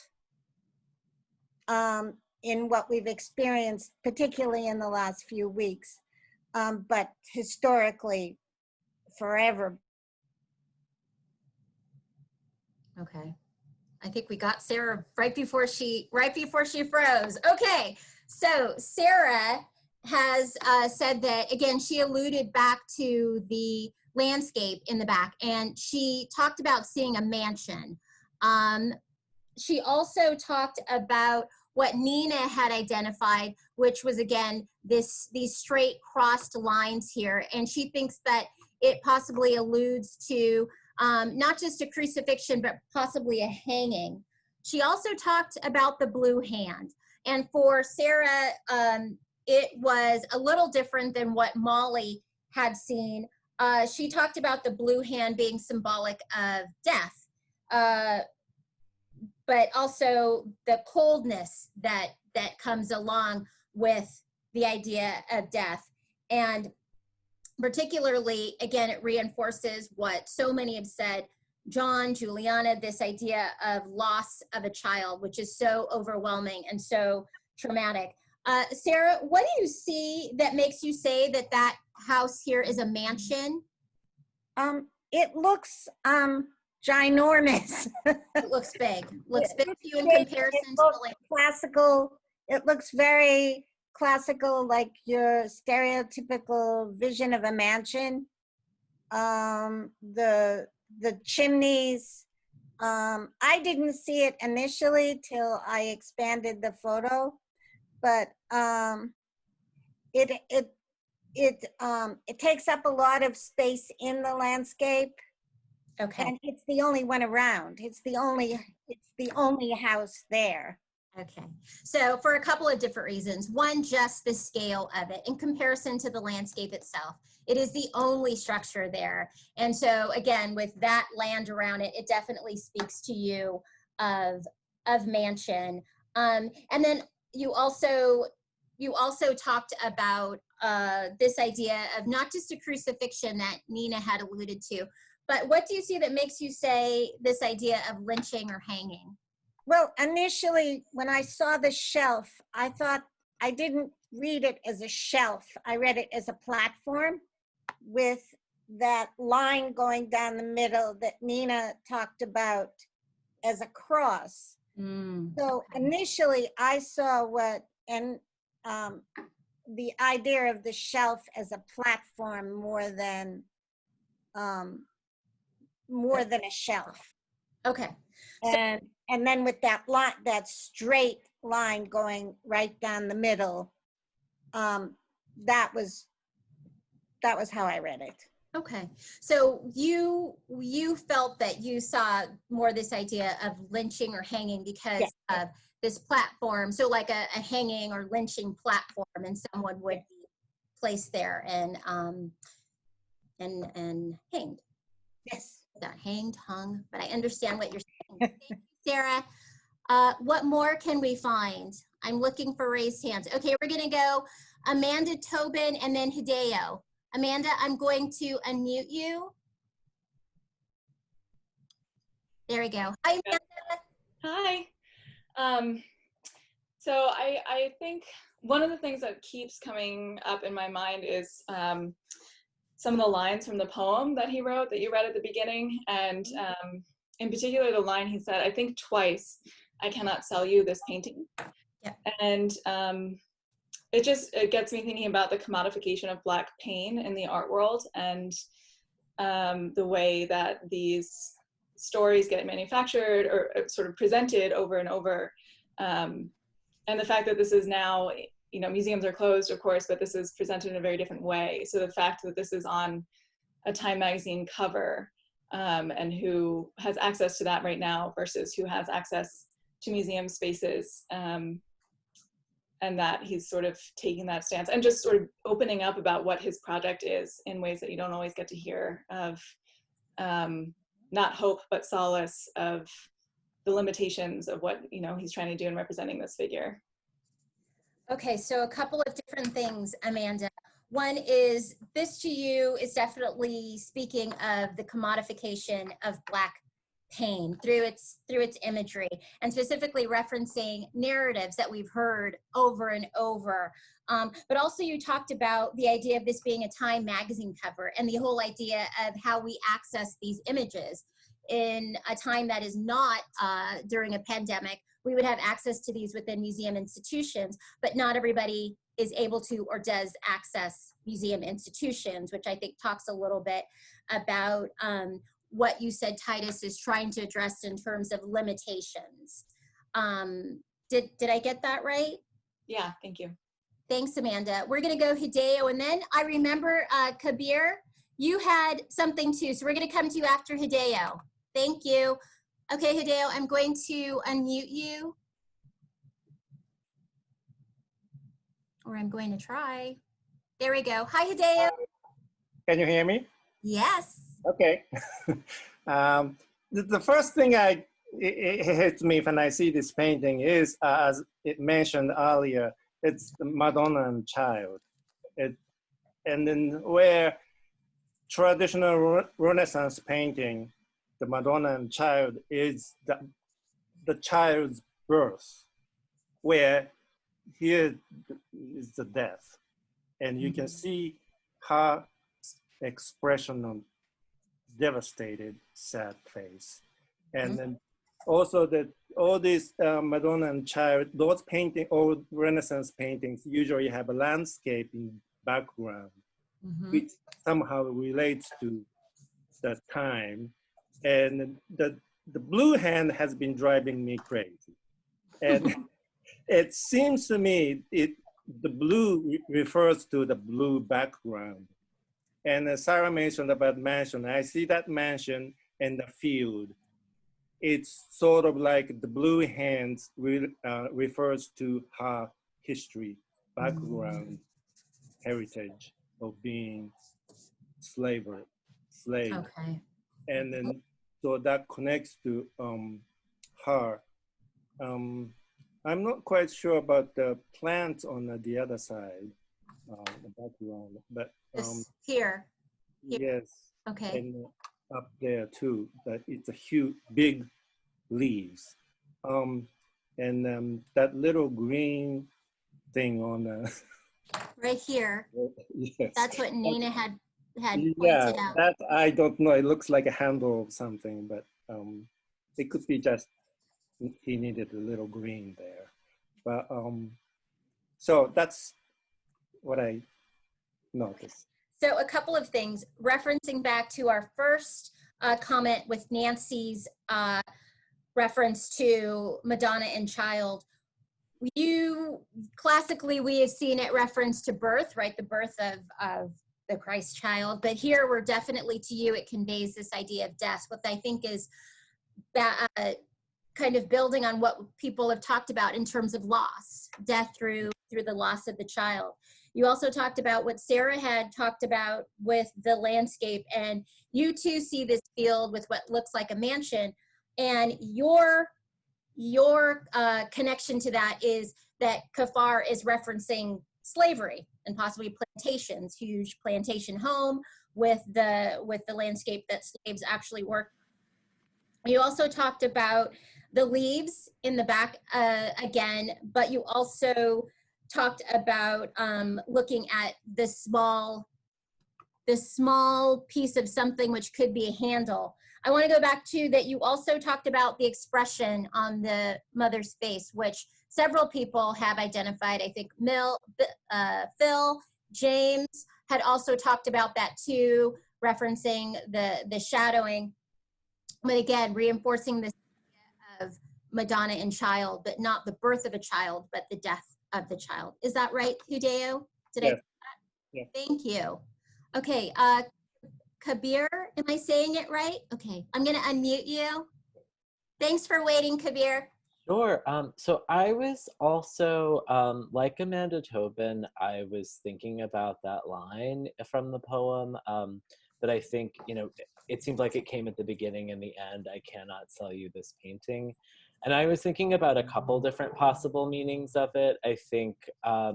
in what we've experienced, particularly in the last few weeks, but historically, forever. Okay. I think we got Sarah right before she froze. Okay. So Sarah has said that, again, she alluded back to the landscape in the back, and she talked about seeing a mansion. She also talked about what Nina had identified, which was, again, these straight crossed lines here. And she thinks that it possibly alludes to not just a crucifixion, but possibly a hanging. She also talked about the blue hand. And for Sarah, it was a little different than what Molly had seen. She talked about the blue hand being symbolic of death, but also the coldness that comes along with the idea of death. And particularly, again, it reinforces what so many have said, John, Juliana, this idea of loss of a child, which is so overwhelming and so traumatic. Sarah, what do you see that makes you say that that house here is a mansion? It looks ginormous. It looks big. Looks big to you in It comparison to looks like classical. It looks very classical, like your stereotypical vision of a mansion. The chimneys. I didn't see it initially till I expanded the photo, but it takes up a lot of space in the landscape. Okay. And it's the only one around. It's the only house there. Okay. So for a couple of different reasons. One, just the scale of it in comparison to the landscape itself. It is the only structure there. And so again, with that land around it, it definitely speaks to you of mansion. And then you also talked about this idea of not just a crucifixion that Nina had alluded to, but what do you see that makes you say this idea of lynching or hanging? Well, initially, when I saw the shelf, I thought, I didn't read it as a shelf. I read it as a platform with that line going down the middle that Nina talked about as a cross. So initially, I saw the idea of the shelf as a platform more than a shelf. Okay. And then with that line, that straight line going right down the middle, that was how I read it. Okay. So you felt that you saw more this idea of lynching or hanging because of this platform. So like a hanging or lynching platform, and someone would be placed there and hanged. Yes. Not hanged, hung, but I understand what you're saying. Thank you, Sarah. What more can we find? I'm looking for raised hands. Okay, we're gonna go Amanda, Tobin, and then Hideo. Amanda, I'm going to unmute you. There we go. Hi, Amanda. Hi. So I think one of the things that keeps coming up in my mind is some of the lines from the poem that he wrote that you read at the beginning. And in particular, the line he said, I think twice, I cannot sell you this painting. Yeah. And it gets me thinking about the commodification of Black pain in the art world, and the way that these stories get manufactured or sort of presented over and over. And the fact that this is now, you know, museums are closed, of course, but this is presented in a very different way. So the fact that this is on a Time magazine cover, and who has access to that right now versus who has access to museum spaces, and that he's sort of taking that stance and just sort of opening up about what his project is in ways that you don't always get to hear of, not hope, but solace of the limitations of what, you know, he's trying to do in representing this figure. Okay, so a couple of different things, Amanda. One is, this to you is definitely speaking of the commodification of Black pain through its imagery, and specifically referencing narratives that we've heard over and over. But also you talked about the idea of this being a Time magazine cover, and the whole idea of how we access these images in a time that is not during a pandemic. We would have access to these within museum institutions, but not everybody is able to or does access museum institutions, which I think talks a little bit about what you said Titus is trying to address in terms of limitations. Did I get that right? Yeah, thank you. Thanks, Amanda. We're gonna go Hideo, and then I remember Kabir, you had something too, so we're gonna come to you after Hideo. Thank you. Okay, Hideo, I'm going to unmute you. Or I'm going to try. There we go. Hi, Hideo. Can you hear me? Yes. Okay. The first thing it hits me when I see this painting is, as it mentioned earlier, it's Madonna and Child. and then where traditional Renaissance painting, the Madonna and Child is the child's birth, where here is the death. And you can see her expression of devastated, sad face. And then also that all these Madonna and Child, those painting, old Renaissance paintings usually have a landscape in background, which somehow relates to that time. And the blue hand has been driving me crazy. And it seems to me the blue refers to the blue background. And as Sarah mentioned about mansion, I see that mansion and the field. It's sort of like the blue hands refers to her history, background, heritage of being slave. Okay. And then, so that connects to her. I'm not quite sure about the plants on the other side, the background, but here. Yes. Okay. And up there too, but it's a huge, big leaves. And that little green thing on Right here. yes. That's what Nina had pointed out. That I don't know. It looks like a handle of something, but it could be just he needed a little green there. But so that's what I noticed. So a couple of things, referencing back to our first comment with Nancy's reference to Madonna and Child. Classically, we have seen it reference to birth, right? The birth of the Christ child. But here we're definitely, to you, it conveys this idea of death. What I think is that kind of building on what people have talked about in terms of loss, death through the loss of the child. You also talked about what Sarah had talked about with the landscape, and you too see this field with what looks like a mansion, and your connection to that is that Kaphar is referencing slavery and possibly plantations, huge plantation home with the landscape that slaves actually worked. You also talked about the leaves in the back again, but you also talked about looking at this small piece of something which could be a handle. I want to go back to that. You also talked about the expression on the mother's face, which several people have identified. I think Phil, James had also talked about that too, referencing the shadowing. But again, reinforcing this idea of Madonna and Child, but not the birth of a child, but the death of the child. Is that right, Hideo? Did I say that? Yeah. Thank you. Okay, Kabir, am I saying it right? Okay, I'm gonna unmute you. Thanks for waiting, Kabir. Sure. So I was also, like Amanda Tobin, I was thinking about that line from the poem, but I think, it seemed like it came at the beginning and the end. I cannot sell you this painting. And I was thinking about a couple different possible meanings of it. I think, I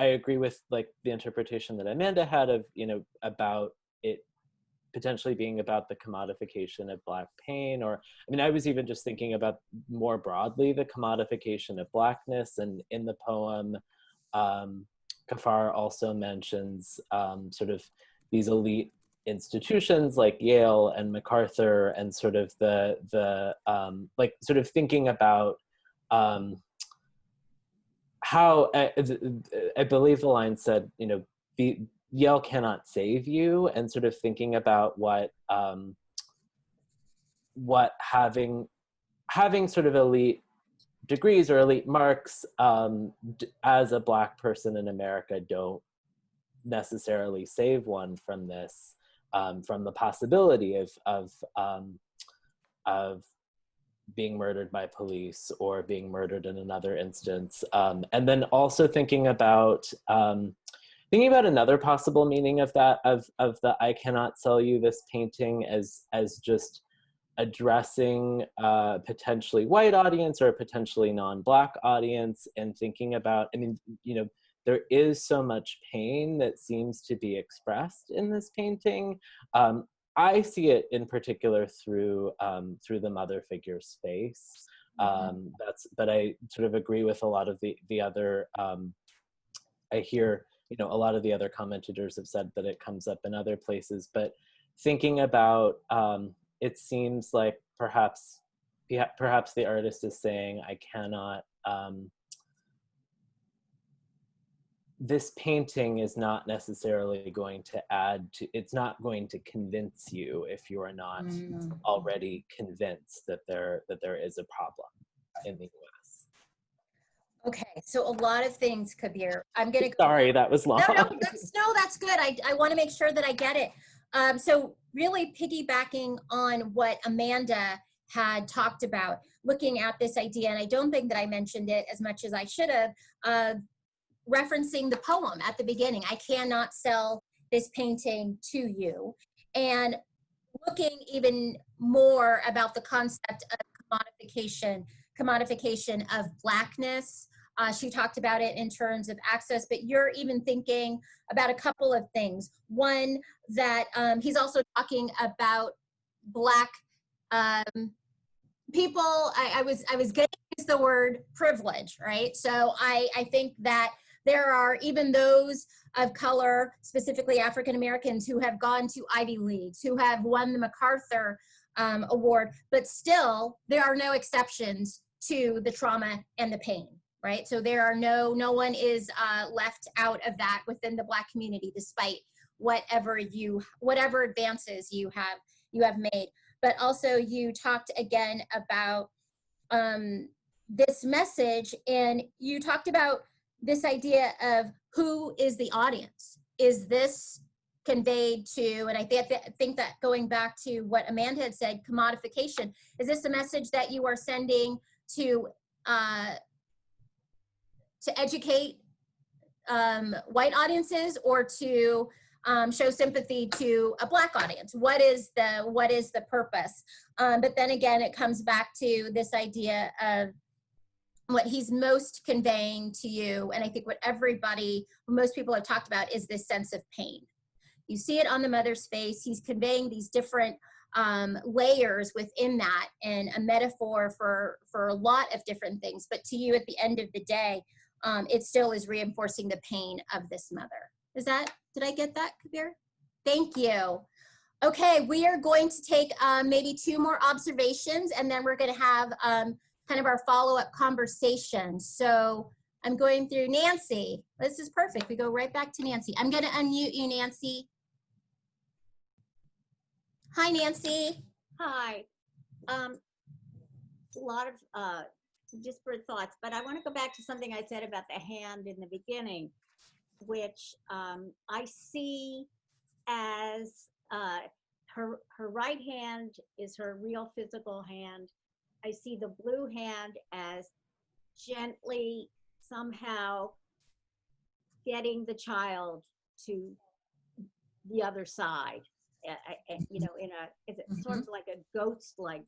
agree with like the interpretation that Amanda had of, about it potentially being about the commodification of Black pain, or, I was even just thinking about more broadly the commodification of Blackness. And in the poem, Kaphar also mentions sort of these elite institutions like Yale and MacArthur, and sort of the like sort of thinking about how I believe the line said, Yale cannot save you, and sort of thinking about what having sort of elite degrees or elite marks as a Black person in America don't necessarily save one from this, from the possibility of being murdered by police or being murdered in another instance. And then also thinking about another possible meaning of that, of the I cannot sell you this painting as just addressing a potentially white audience or a potentially non-Black audience, and thinking about, there is so much pain that seems to be expressed in this painting. I see it in particular through the mother figure's face. But I sort of agree with a lot of the other, I hear, a lot of the other commentators have said that it comes up in other places, but thinking about, it seems like perhaps the artist is saying, I cannot, this painting is not necessarily going to it's not going to convince you if you are not already convinced that there is a problem in the US. Okay, so a lot of things, Kabir. I'm gonna go. Sorry, that was long. No, that's good. I want to make sure that I get it. So really piggybacking on what Amanda had talked about, looking at this idea, and I don't think that I mentioned it as much as I should have, referencing the poem at the beginning, I cannot sell this painting to you. And looking even more about the concept of commodification of Blackness. She talked about it in terms of access, but you're even thinking about a couple of things. One, that he's also talking about Black people. I was going to use the word privilege, right? So I think that there are even those of color, specifically African Americans, who have gone to Ivy Leagues, who have won the MacArthur Award, but still there are no exceptions to the trauma and the pain, right? So there are no one is left out of that within the Black community, despite whatever advances you have made. But also you talked again about this message, and you talked about this idea of who is the audience. Is this conveyed to, and I think that going back to what Amanda had said, commodification, is this a message that you are sending to educate white audiences, or to show sympathy to a Black audience? What is the purpose? But then again, it comes back to this idea of what he's most conveying to you, and I think what most people have talked about, is this sense of pain. You see it on the mother's face. He's conveying these different layers within that, and a metaphor for a lot of different things. But to you, at the end of the day, it still is reinforcing the pain of this mother. Did I get that, Kabir? Thank you. Okay, we are going to take maybe 2 more observations, and then we're going to have kind of our follow-up conversation. So I'm going through Nancy. This is perfect. We go right back to Nancy. I'm going to unmute you, Nancy. Hi, Nancy. Hi. A lot of disparate thoughts, but I want to go back to something I said about the hand in the beginning, which I see as her right hand is her real physical hand. I see the blue hand as gently somehow getting the child to the other side, it's sort of like a ghost-like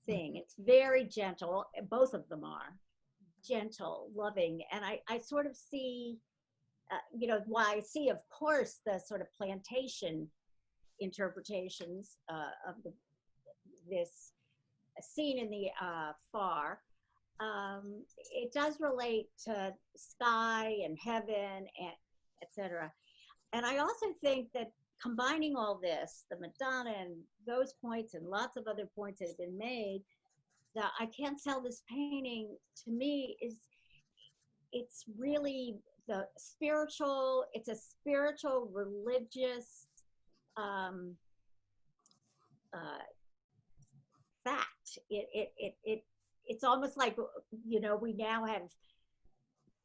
thing. It's very gentle. Both of them are gentle, loving. And I sort of see, why I see, of course, the sort of plantation interpretations of this scene in the far. It does relate to sky and heaven, and etc. And I also think that combining all this, the Madonna and those points and lots of other points that have been made, that I can't sell this painting, to me, it's really the spiritual, it's a spiritual, religious fact. It's almost like, we now have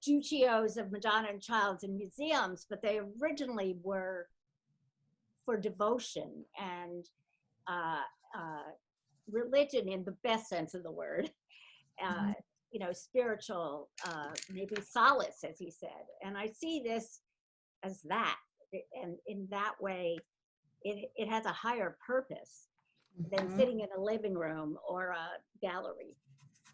Duccios of Madonna and Childs in museums, but they originally were for devotion and religion in the best sense of the word. Spiritual, maybe solace, as he said. And I see this as that, and in that way, it has a higher purpose than sitting in a living room or a gallery,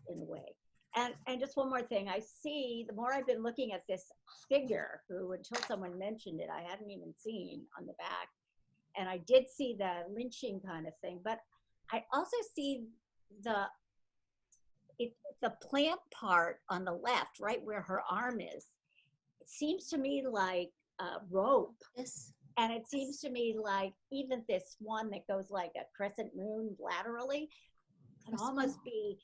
in a way. And just one more thing, I see, the more I've been looking at this figure, who until someone mentioned it, I hadn't even seen on the back, and I did see the lynching kind of thing, but I also see the plant part on the left, right where her arm is. It seems to me like a rope. Yes. And it seems to me like even this one that goes like a crescent moon laterally could almost be,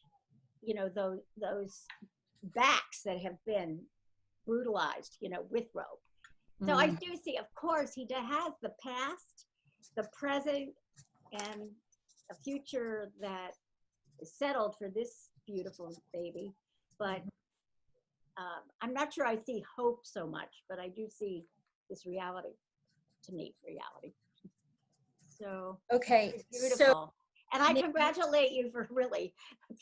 you know, those backs that have been brutalized, you know, with rope. So I do see, of course, he has the past, the present, and a future that is settled for this beautiful baby. But I'm not sure I see hope so much, but I do see this reality, to me, reality. So Okay, it's beautiful. And I congratulate you for really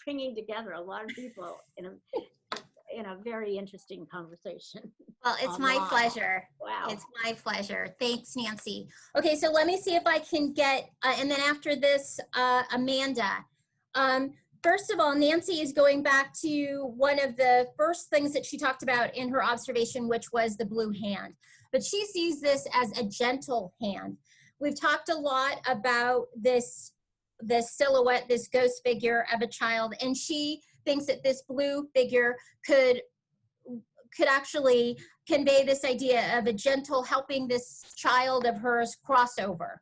bringing together a lot of people in a very interesting conversation. Well, it's my pleasure. Wow. It's my pleasure. Thanks, Nancy. Okay, so let me see if I can get, and then after this, Amanda. First of all, Nancy is going back to one of the first things that she talked about in her observation, which was the blue hand. But she sees this as a gentle hand. We've talked a lot about this silhouette, this ghost figure of a child, and she thinks that this blue figure could actually convey this idea of a gentle helping this child of hers crossover,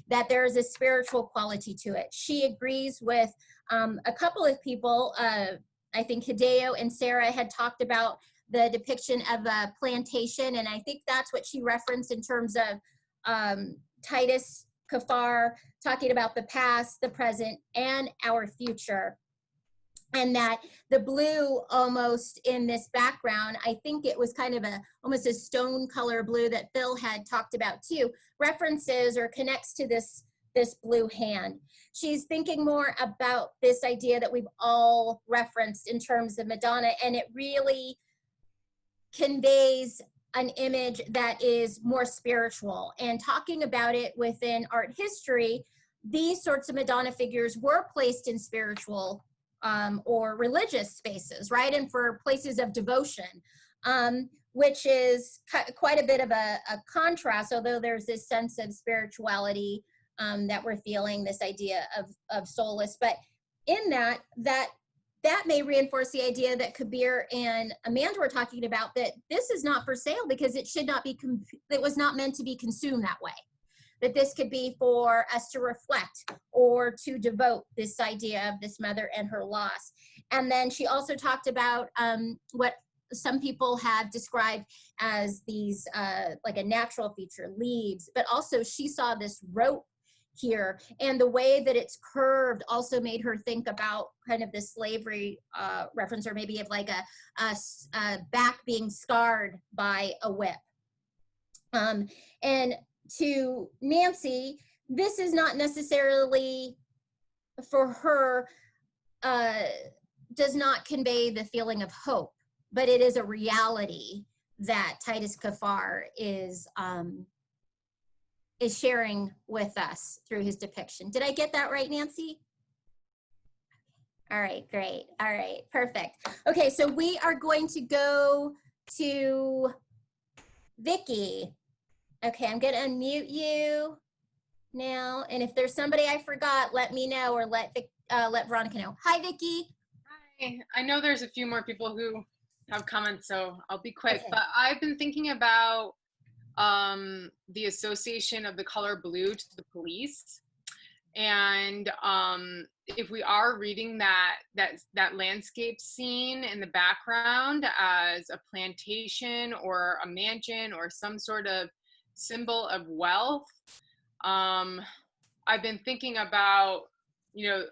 that there is a spiritual quality to it. She agrees with a couple of people. I think Hideo and Sarah had talked about the depiction of a plantation, and I think that's what she referenced in terms of Titus Kaphar talking about the past, the present, and our future. And that the blue almost in this background, I think it was kind of almost a stone color blue that Phil had talked about too, references or connects to this blue hand. She's thinking more about this idea that we've all referenced in terms of Madonna, and it really conveys an image that is more spiritual. And talking about it within art history, these sorts of Madonna figures were placed in spiritual or religious spaces, right? And for places of devotion, which is quite a bit of a contrast, although there's this sense of spirituality that we're feeling, this idea of soulless. But in that may reinforce the idea that Kabir and Amanda were talking about, that this is not for sale because it should not be, it was not meant to be consumed that way. That this could be for us to reflect or to devote, this idea of this mother and her loss. And then she also talked about what some people have described as these, like a natural feature, leaves, but also she saw this rope here, and the way that it's curved also made her think about kind of this slavery reference, or maybe of like a back being scarred by a whip. And to Nancy, this is not necessarily for her, does not convey the feeling of hope, but it is a reality that Titus Kaphar is sharing with us through his depiction. Did I get that right, Nancy? All right, great. All right, perfect. Okay, so we are going to go to Vicky. Okay, I'm gonna unmute you now, and if there's somebody I forgot, let me know, or let Veronica know. Hi, Vicky. Hi. I know there's a few more people who have comments, so I'll be quick. Okay. But I've been thinking about the association of the color blue to the police, and if we are reading that landscape scene in the background as a plantation or a mansion or some sort of symbol of wealth, I've been thinking about, you know,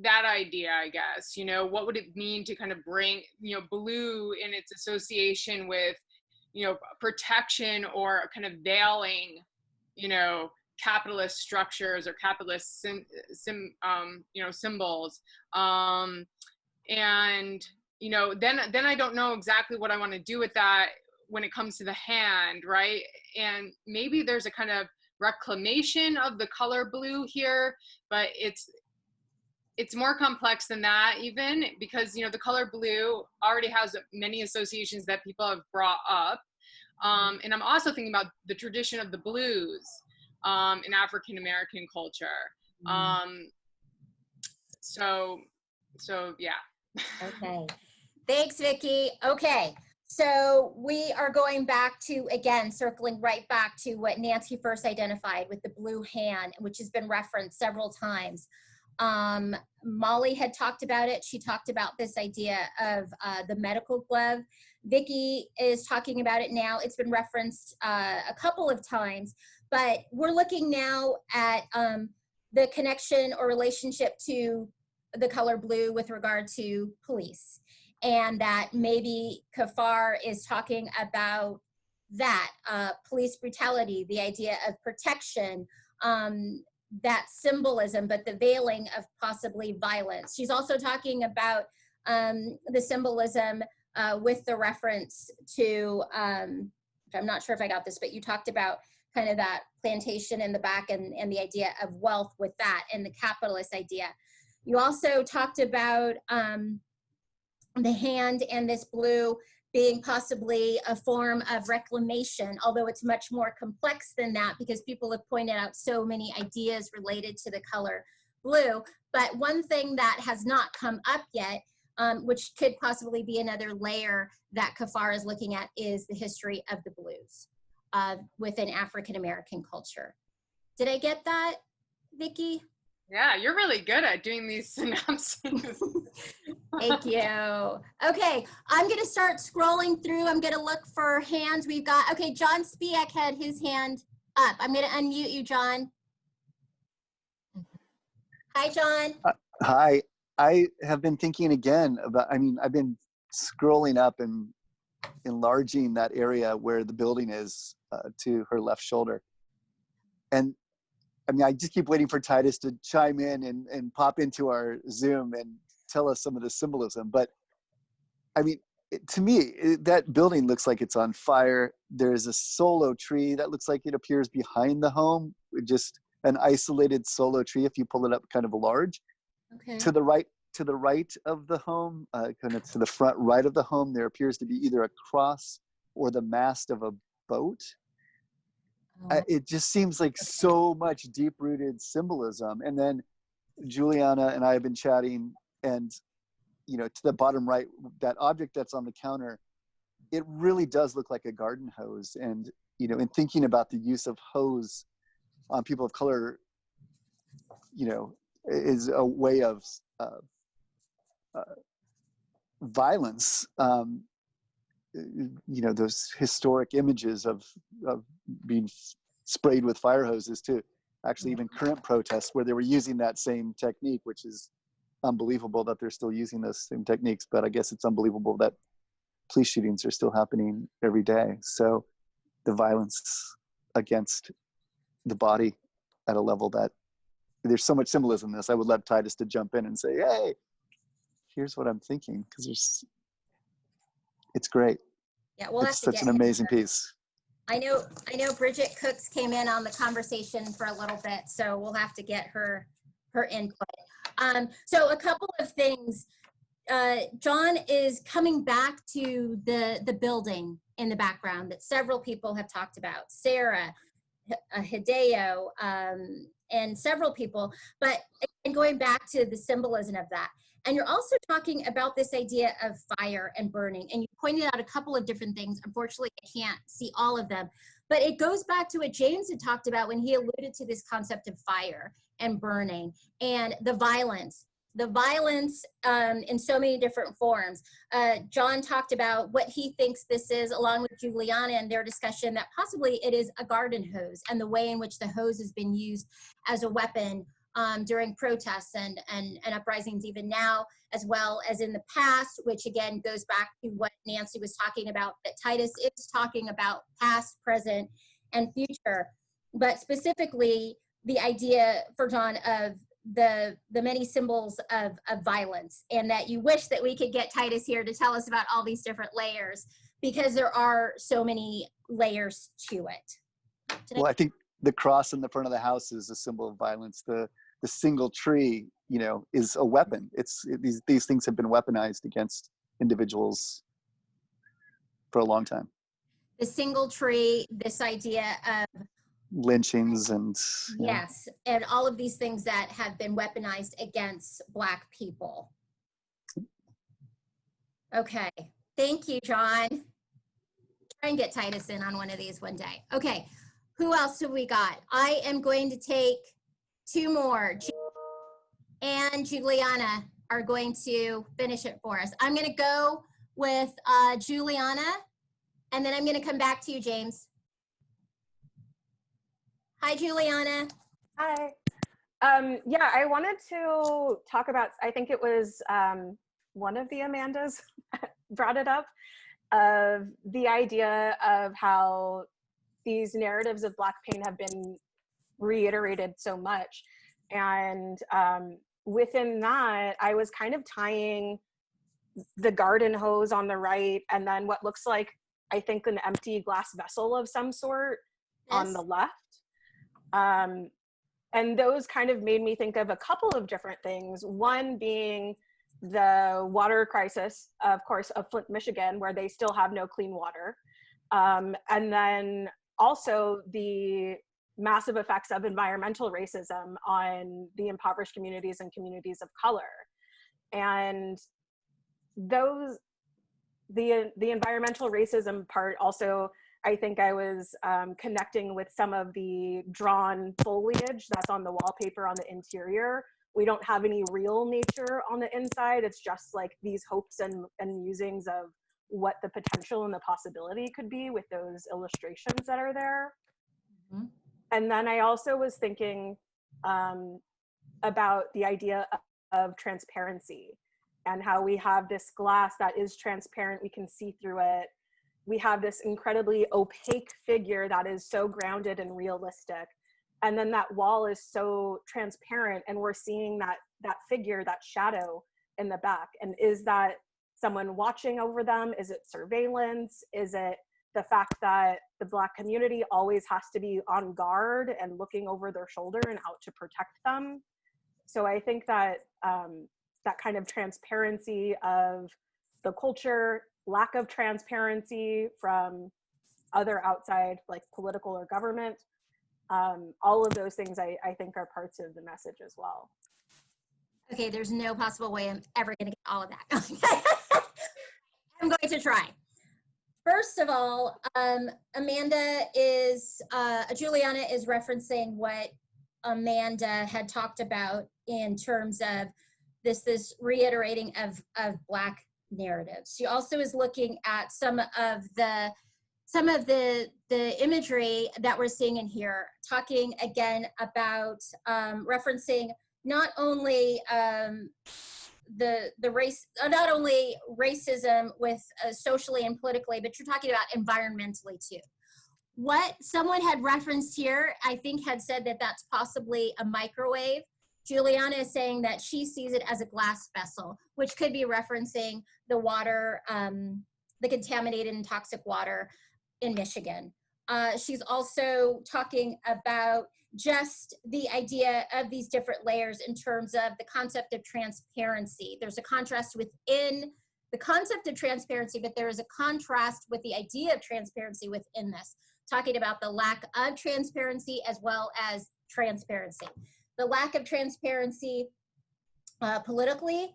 that idea, I guess, you know, what would it mean to kind of bring, you know, blue in its association with, you know, protection or kind of veiling, you know, capitalist structures or capitalist you know, symbols. And, you know, then I don't know exactly what I want to do with that when it comes to the hand, right? And maybe there's a kind of reclamation of the color blue here, but it's it's more complex than that even, because, you know, the color blue already has many associations that people have brought up. And I'm also thinking about the tradition of the blues in African American culture. So yeah. Okay. Thanks, Vicki. Okay. So we are going back to, again, circling right back to what Nancy first identified with the blue hand, which has been referenced several times. Molly had talked about it. She talked about this idea of the medical glove. Vicki is talking about it now. It's been referenced a couple of times, but we're looking now at the connection or relationship to the color blue with regard to police, and that maybe Kaphar is talking about that police brutality, the idea of protection, that symbolism, but the veiling of possibly violence. She's also talking about the symbolism with the reference to, I'm not sure if I got this, but you talked about kind of that plantation in the back and the idea of wealth with that and the capitalist idea. You also talked about the hand and this blue being possibly a form of reclamation, although it's much more complex than that because people have pointed out so many ideas related to the color blue. But one thing that has not come up yet, which could possibly be another layer that Kaphar is looking at, is the history of the blues within African American culture. Did I get that, Vicki? Yeah, you're really good at doing these synopses. Thank you. Okay, I'm going to start scrolling through. I'm going to look for hands. We've got, okay, John Spiak had his hand up. I'm going to unmute you, John. Hi, John. Hi. I have been thinking again about, I mean, I've been scrolling up and enlarging that area where the building is to her left shoulder. And I mean, I just keep waiting for Titus to chime in and pop into our Zoom and tell us some of the symbolism. But I mean, to me, that building looks like it's on fire. There's a solo tree that looks like it appears behind the home, just an isolated solo tree if you pull it up kind of large. Okay. To the right of the home, kind of to the front right of the home, there appears to be either a cross or the mast of a boat. It just seems like so much deep-rooted symbolism. And then Juliana and I have been chatting, and you know, to the bottom right, that object that's on the counter, it really does look like a garden hose. And you know, in thinking about the use of hose on people of color, you know, is a way of violence. You know, those historic images of being sprayed with fire hoses too. Actually, even current protests where they were using that same technique, which is unbelievable that they're still using those same techniques. But I guess it's unbelievable that police shootings are still happening every day. So the violence against the body at a level that there's so much symbolism in this. I would love Titus to jump in and say, hey, here's what I'm thinking, because it's great. Yeah, we'll it's have to such an amazing piece. I know Bridget Cooks came in on the conversation for a little bit, so we'll have to get her input. So a couple of things. John is coming back to the building in the background that several people have talked about. Sarah, Hideo, and several people, but going back to the symbolism of that. And you're also talking about this idea of fire and burning. And you pointed out a couple of different things. Unfortunately, I can't see all of them. But it goes back to what James had talked about when he alluded to this concept of fire and burning and the violence. The violence in so many different forms. John talked about what he thinks this is, along with Juliana and their discussion, that possibly it is a garden hose and the way in which the hose has been used as a weapon during protests and uprisings even now, as well as in the past, which again goes back to what Nancy was talking about, that Titus is talking about past, present, and future. But specifically, the idea for John of the many symbols of violence, and that you wish that we could get Titus here to tell us about all these different layers, because there are so many layers to it. Well, I think the cross in the front of the house is a symbol of violence. The single tree, you know, is a weapon. These things have been weaponized against individuals for a long time. The single tree, this idea of Lynchings and yes, and all of these things that have been weaponized against Black people. Okay, thank you, John. Try and get Titus in on one of these one day. Okay, who else have we got? I am going to take two more. And Juliana are going to finish it for us. I'm going to go with Juliana, and then I'm going to come back to you, James. Hi, Juliana. Hi. Yeah, I wanted to talk about, I think it was one of the Amandas brought it up, of the idea of how these narratives of Black pain have been reiterated so much. And within that, I was kind of tying the garden hose on the right, and then what looks like, I think, an empty glass vessel of some sort on the left. And those kind of made me think of a couple of different things. One being the water crisis, of course, of Flint, Michigan, where they still have no clean water. And then also the massive effects of environmental racism on the impoverished communities and communities of color. And those, the environmental racism part also, I think I was connecting with some of the drawn foliage that's on the wallpaper on the interior. We don't have any real nature on the inside. It's just like these hopes and musings of what the potential and the possibility could be with those illustrations that are there. Mm-hmm. And then I also was thinking about the idea of transparency and how we have this glass that is transparent, we can see through it. We have this incredibly opaque figure that is so grounded and realistic. And then that wall is so transparent, and we're seeing that figure, that shadow in the back. And is that someone watching over them? Is it surveillance? Is it the fact that the Black community always has to be on guard and looking over their shoulder and out to protect them? So I think that that kind of transparency of the culture, lack of transparency from other outside, like political or government, all of those things I think are parts of the message as well. Okay, there's no possible way I'm ever gonna get all of that. I'm going to try. First of all, Juliana is referencing what Amanda had talked about in terms of this reiterating of Black narratives. She also is looking at some of the imagery that we're seeing in here, talking again about referencing not only the race, not only racism with socially and politically, but you're talking about environmentally too. What someone had referenced here, I think, had said that that's possibly a microwave. Juliana is saying that she sees it as a glass vessel, which could be referencing the water, the contaminated and toxic water in Michigan. She's also talking about just the idea of these different layers in terms of the concept of transparency. There's a contrast within the concept of transparency, but there is a contrast with the idea of transparency within this, talking about the lack of transparency as well as transparency. The lack of transparency politically,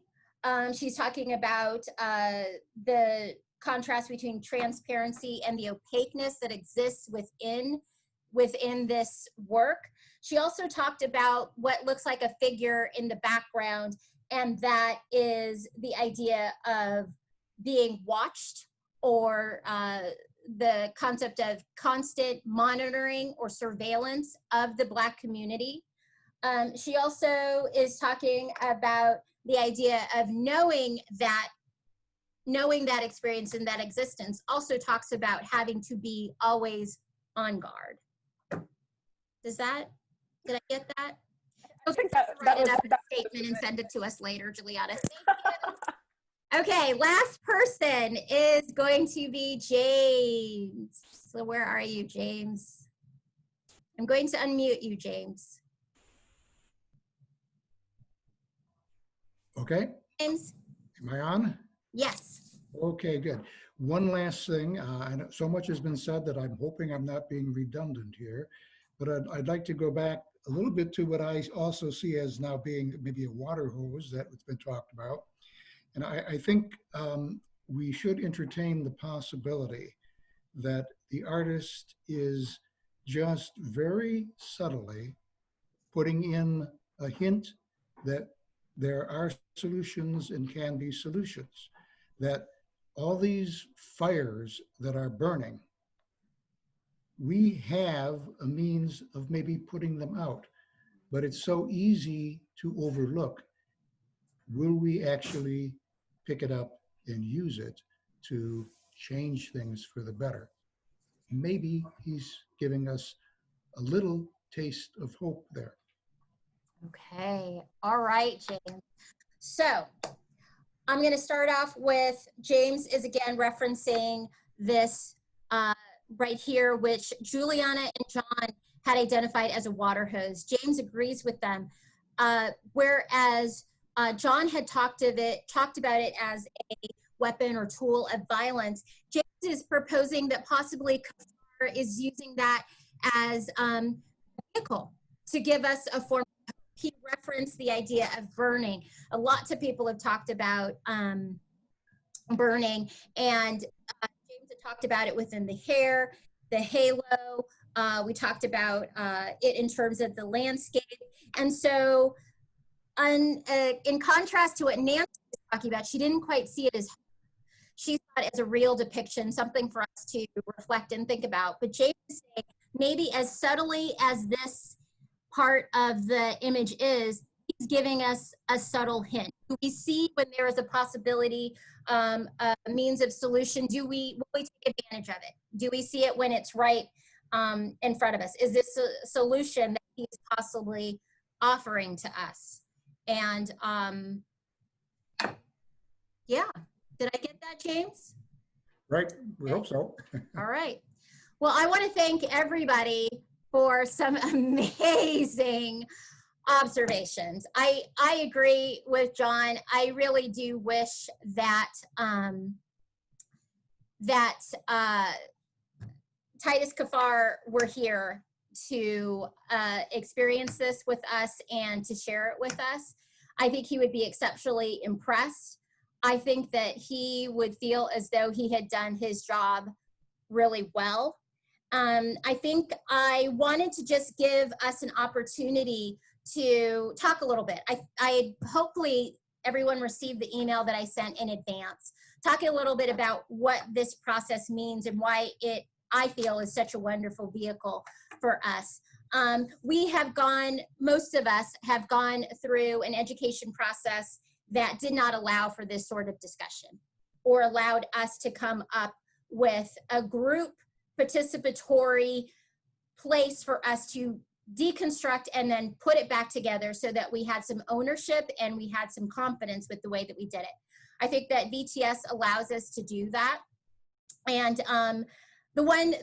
she's talking about the contrast between transparency and the opaqueness that exists within this work. She also talked about what looks like a figure in the background, and that is the idea of being watched, or the concept of constant monitoring or surveillance of the Black community. She also is talking about the idea of knowing that experience and that existence. Also talks about having to be always on guard. Did I get that? I think that was a statement and send it to us later, Juliana. Okay, last person is going to be James. So where are you, James? I'm going to unmute you, James. Okay, James? am I on? Yes. Okay, good. One last thing. I know so much has been said that I'm hoping I'm not being redundant here, but I'd like to go back a little bit to what I also see as now being maybe a water hose that's been talked about. And I think we should entertain the possibility that the artist is just very subtly putting in a hint that there are solutions and can be solutions, that all these fires that are burning, we have a means of maybe putting them out, but it's so easy to overlook. Will we actually pick it up and use it to change things for the better? Maybe he's giving us a little taste of hope there. Okay. All right, James. So I'm going to start off with James is again referencing this right here, which Juliana and John had identified as a water hose. James agrees with them, whereas John had talked about it as a weapon or tool of violence. James is proposing that possibly Kaphar is using that as a vehicle to give us a form. He referenced the idea of burning. Lots of people have talked about burning, and James had talked about it within the hair, the halo. We talked about it in terms of the landscape. And so in contrast to what Nancy was talking about, she didn't quite see it as, she saw it as a real depiction, something for us to reflect and think about. But James is saying maybe as subtly as this part of the image is, he's giving us a subtle hint. Do we see when there is a possibility, a means of solution? Will we take advantage of it? Do we see it when it's right in front of us? Is this a solution that he's possibly offering to us? And yeah, did I get that, James? Right, we hope so. All right. Well, I want to thank everybody for some amazing observations. I agree with John. I really do wish that Titus Kaphar were here to experience this with us and to share it with us. I think he would be exceptionally impressed. I think that he would feel as though he had done his job really well. I think I wanted to just give us an opportunity to talk a little bit. I hopefully everyone received the email that I sent in advance, talking a little bit about what this process means and why it, I feel, is such a wonderful vehicle for us. Most of us have gone through an education process that did not allow for this sort of discussion or allowed us to come up with a group participatory place for us to deconstruct and then put it back together so that we had some ownership and we had some confidence with the way that we did it. I think that VTS allows us to do that. And the one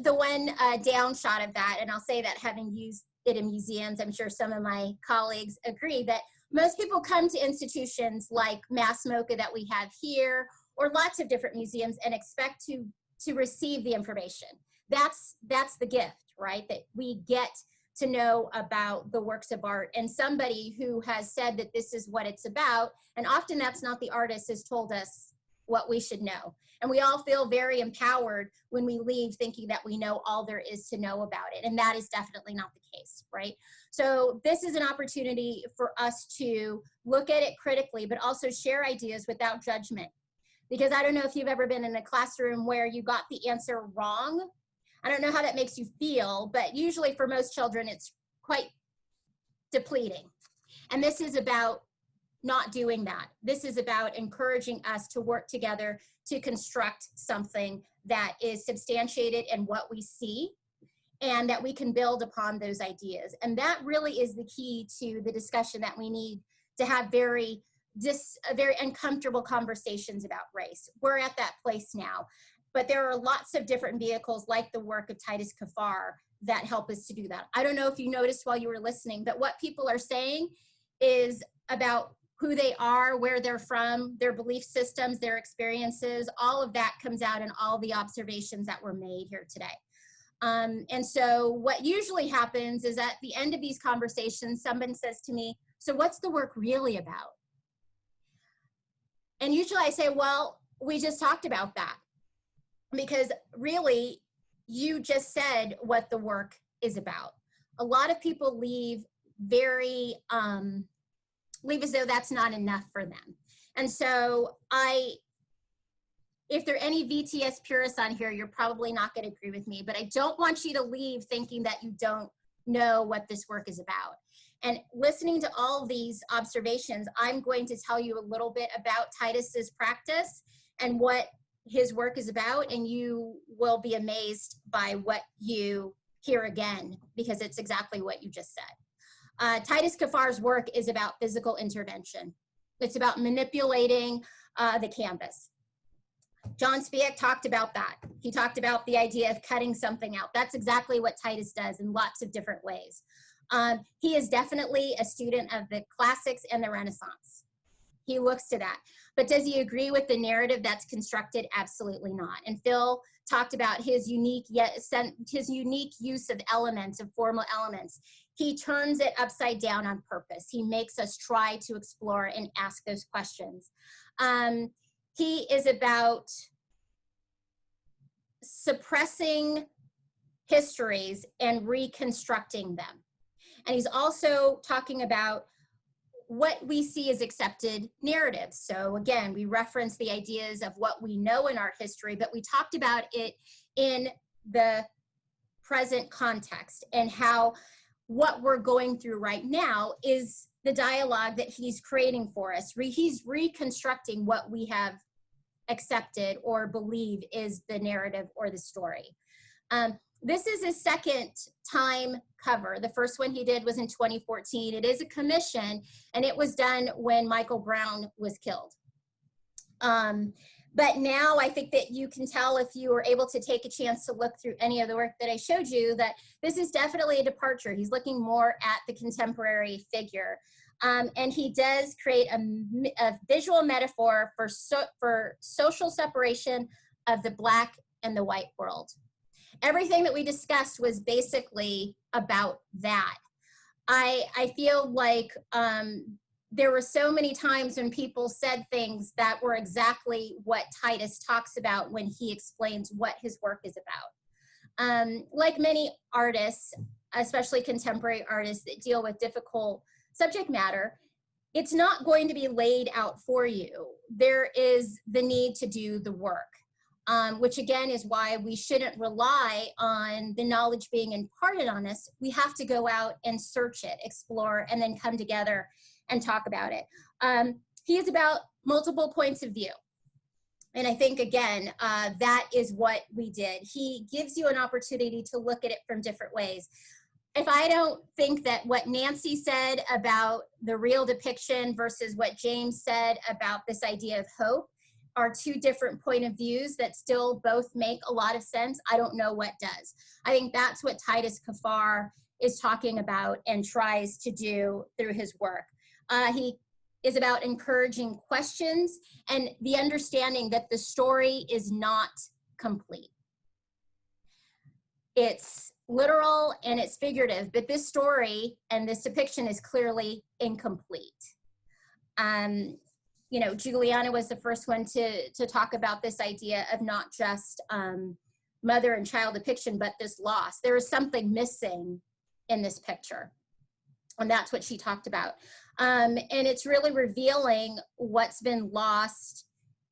downshot of that, and I'll say that having used it in museums, I'm sure some of my colleagues agree that most people come to institutions like Mass MoCA that we have here or lots of different museums and expect to receive the information. That's the gift, right? That we get to know about the works of art, and somebody who has said that this is what it's about, and often that's not the artist, has told us what we should know. And we all feel very empowered when we leave thinking that we know all there is to know about it, and that is definitely not the case, right? So this is an opportunity for us to look at it critically, but also share ideas without judgment. Because I don't know if you've ever been in a classroom where you got the answer wrong. I don't know how that makes you feel, but usually for most children, it's quite depleting. And this is about not doing that. This is about encouraging us to work together to construct something that is substantiated in what we see and that we can build upon those ideas. And that really is the key to the discussion that we need to have very uncomfortable conversations about race. We're at that place now. But there are lots of different vehicles like the work of Titus Kaphar that help us to do that. I don't know if you noticed while you were listening, but what people are saying is about who they are, where they're from, their belief systems, their experiences, all of that comes out in all the observations that were made here today. And so what usually happens is at the end of these conversations, someone says to me, so what's the work really about? And usually I say, well, we just talked about that. Because really, you just said what the work is about. A lot of people leave very, leave as though that's not enough for them. And so if there are any VTS purists on here, you're probably not going to agree with me, but I don't want you to leave thinking that you don't know what this work is about. And listening to all these observations, I'm going to tell you a little bit about Titus's practice and what his work is about, and you will be amazed by what you hear again, because it's exactly what you just said. Titus Kaphar's work is about physical intervention. It's about manipulating the canvas. John Spiek talked about that. He talked about the idea of cutting something out. That's exactly what Titus does in lots of different ways. He is definitely a student of the classics and the Renaissance. He looks to that. But does he agree with the narrative that's constructed? Absolutely not. And Phil talked about his unique use of elements, of formal elements. He turns it upside down on purpose. He makes us try to explore and ask those questions. He is about suppressing histories and reconstructing them. And he's also talking about what we see as accepted narratives. So again, we reference the ideas of what we know in art history, but we talked about it in the present context and how what we're going through right now is the dialogue that he's creating for us. He's reconstructing what we have accepted or believe is the narrative or the story. This is his second time cover. The first one he did was in 2014. It is a commission, and it was done when Michael Brown was killed. But now I think that you can tell, if you were able to take a chance to look through any of the work that I showed you, that this is definitely a departure. He's looking more at the contemporary figure. And he does create a visual metaphor for social separation of the Black and the white world. Everything that we discussed was basically about that. I feel like there were so many times when people said things that were exactly what Titus talks about when he explains what his work is about. Like many artists, especially contemporary artists that deal with difficult subject matter, it's not going to be laid out for you. There is the need to do the work. Which again is why we shouldn't rely on the knowledge being imparted on us. We have to go out and search it, explore, and then come together and talk about it. He is about multiple points of view. And I think, again, that is what we did. He gives you an opportunity to look at it from different ways. If I don't think that what Nancy said about the real depiction versus what James said about this idea of hope are two different point of views that still both make a lot of sense, I don't know what does. I think that's what Titus Kaphar is talking about and tries to do through his work. He is about encouraging questions and the understanding that the story is not complete. It's literal and it's figurative, but this story and this depiction is clearly incomplete. You know, Juliana was the first one to talk about this idea of not just mother and child depiction, but this loss. There is something missing in this picture. And that's what she talked about. And it's really revealing what's been lost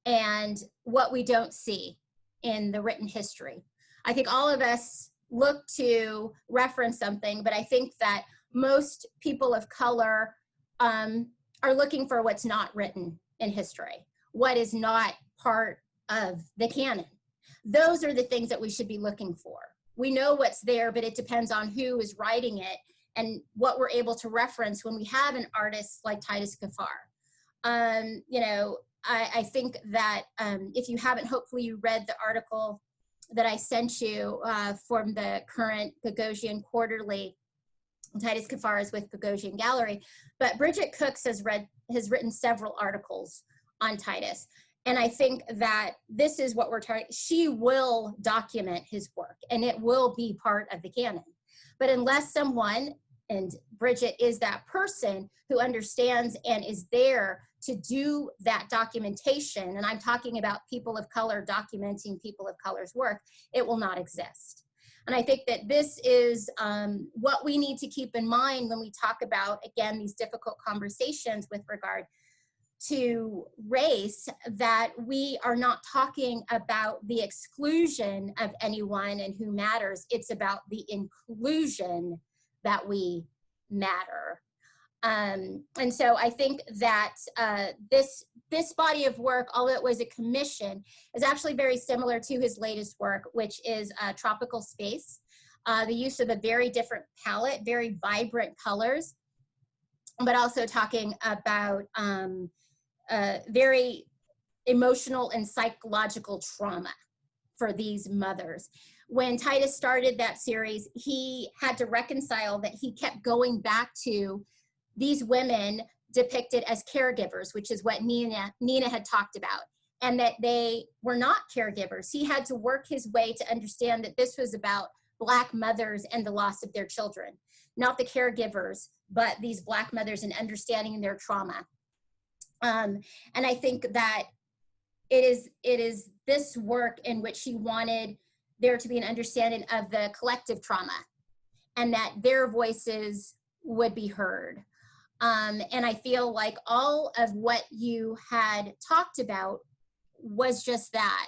and what we don't see in the written history. I think all of us look to reference something, but I think that most people of color are looking for what's not written in history, what is not part of the canon. Those are the things that we should be looking for. We know what's there, but it depends on who is writing it and what we're able to reference when we have an artist like Titus Kaphar. You know, I think that if you haven't, hopefully you read the article that I sent you from the current Gagosian Quarterly. Titus Kaphar is with Gagosian Gallery, but Bridget Cooks has written several articles on Titus. And I think that this is what we're trying, she will document his work and it will be part of the canon. But unless someone, and Bridget is that person who understands and is there to do that documentation, and I'm talking about people of color documenting people of color's work, it will not exist. And I think that this is what we need to keep in mind when we talk about, again, these difficult conversations with regard to race, that we are not talking about the exclusion of anyone and who matters. It's about the inclusion that we matter. And so I think that this body of work, although it was a commission, is actually very similar to his latest work, which is Tropical Space. The use of a very different palette, very vibrant colors, but also talking about very emotional and psychological trauma for these mothers. When Titus started that series, he had to reconcile that he kept going back to these women depicted as caregivers, which is what Nina had talked about, and that they were not caregivers. He had to work his way to understand that this was about Black mothers and the loss of their children, not the caregivers, but these Black mothers and understanding their trauma. And I think that it is this work in which he wanted there to be an understanding of the collective trauma and that their voices would be heard. And I feel like all of what you had talked about was just that,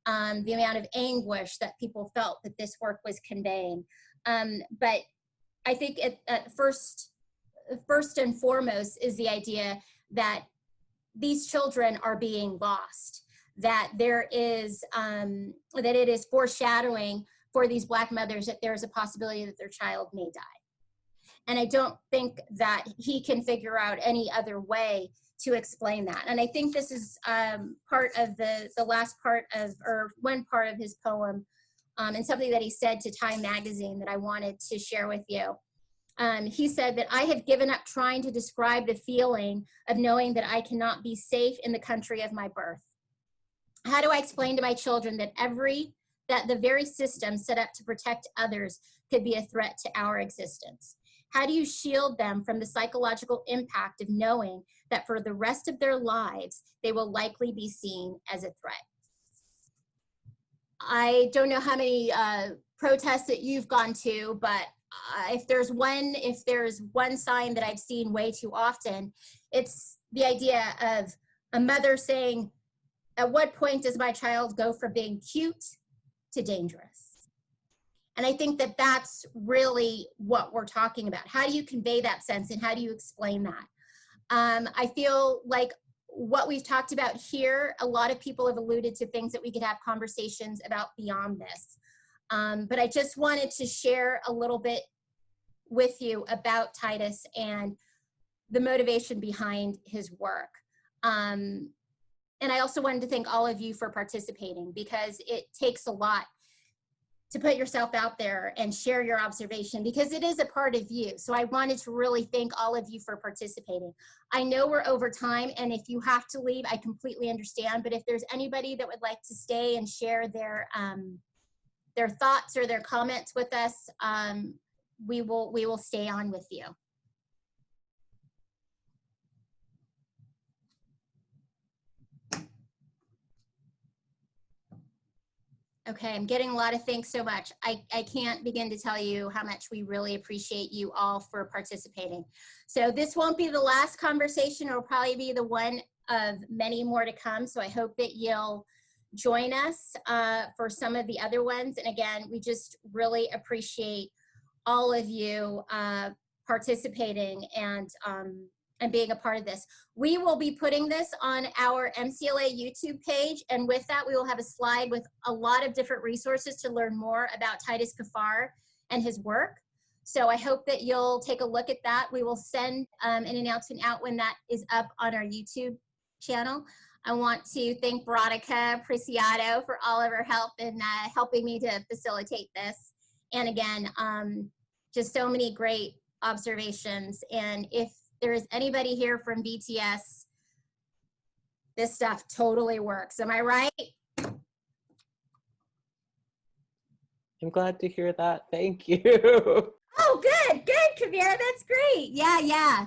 the amount of anguish that people felt that this work was conveying. But I think first and foremost is the idea that these children are being lost, that there is, that it is foreshadowing for these Black mothers that there is a possibility that their child may die. And I don't think that he can figure out any other way to explain that. And I think this is part of the last part of, or one part of his poem, and something that he said to Time magazine that I wanted to share with you. He said that I have given up trying to describe the feeling of knowing that I cannot be safe in the country of my birth. How do I explain to my children that the very system set up to protect others could be a threat to our existence? How do you shield them from the psychological impact of knowing that for the rest of their lives, they will likely be seen as a threat? I don't know how many protests that you've gone to, but if there's one sign that I've seen way too often, it's the idea of a mother saying, at what point does my child go from being cute to dangerous? And I think that that's really what we're talking about. How do you convey that sense and how do you explain that? I feel like what we've talked about here, a lot of people have alluded to things that we could have conversations about beyond this. But I just wanted to share a little bit with you about Titus and the motivation behind his work. And I also wanted to thank all of you for participating, because it takes a lot to put yourself out there and share your observation, because it is a part of you. So I wanted to really thank all of you for participating. I know we're over time, and if you have to leave, I completely understand. But if there's anybody that would like to stay and share their thoughts or their comments with us, we will stay on with you. Okay, I'm getting a lot of thanks so much. I can't begin to tell you how much we really appreciate you all for participating. So this won't be the last conversation. It'll probably be the one of many more to come. So I hope that you'll join us for some of the other ones. And again, we just really appreciate all of you participating and being a part of this. We will be putting this on our MCLA YouTube page, and with that, we will have a slide with a lot of different resources to learn more about Titus Kaphar and his work. So I hope that you'll take a look at that. We will send an announcement out when that is up on our YouTube channel. I want to thank Veronica Preciado for all of her help in helping me to facilitate this. And again, just so many great observations. And if there is anybody here from BTS, this stuff totally works. Am I right? I'm glad to hear that. Thank you. Oh, good, Kavira. That's great. Yeah.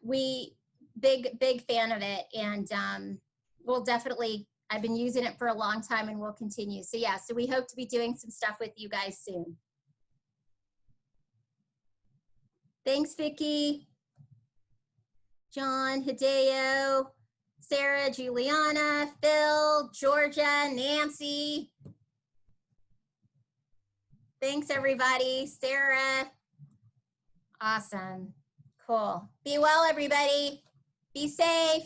We big fan of it, and we'll definitely. I've been using it for a long time, and we'll continue. So yeah, so we hope to be doing some stuff with you guys soon. Thanks, Vicki, John, Hideo, Sarah, Juliana, Phil, Georgia, Nancy. Thanks, everybody. Sarah. Awesome. Cool. Be well, everybody. Be safe.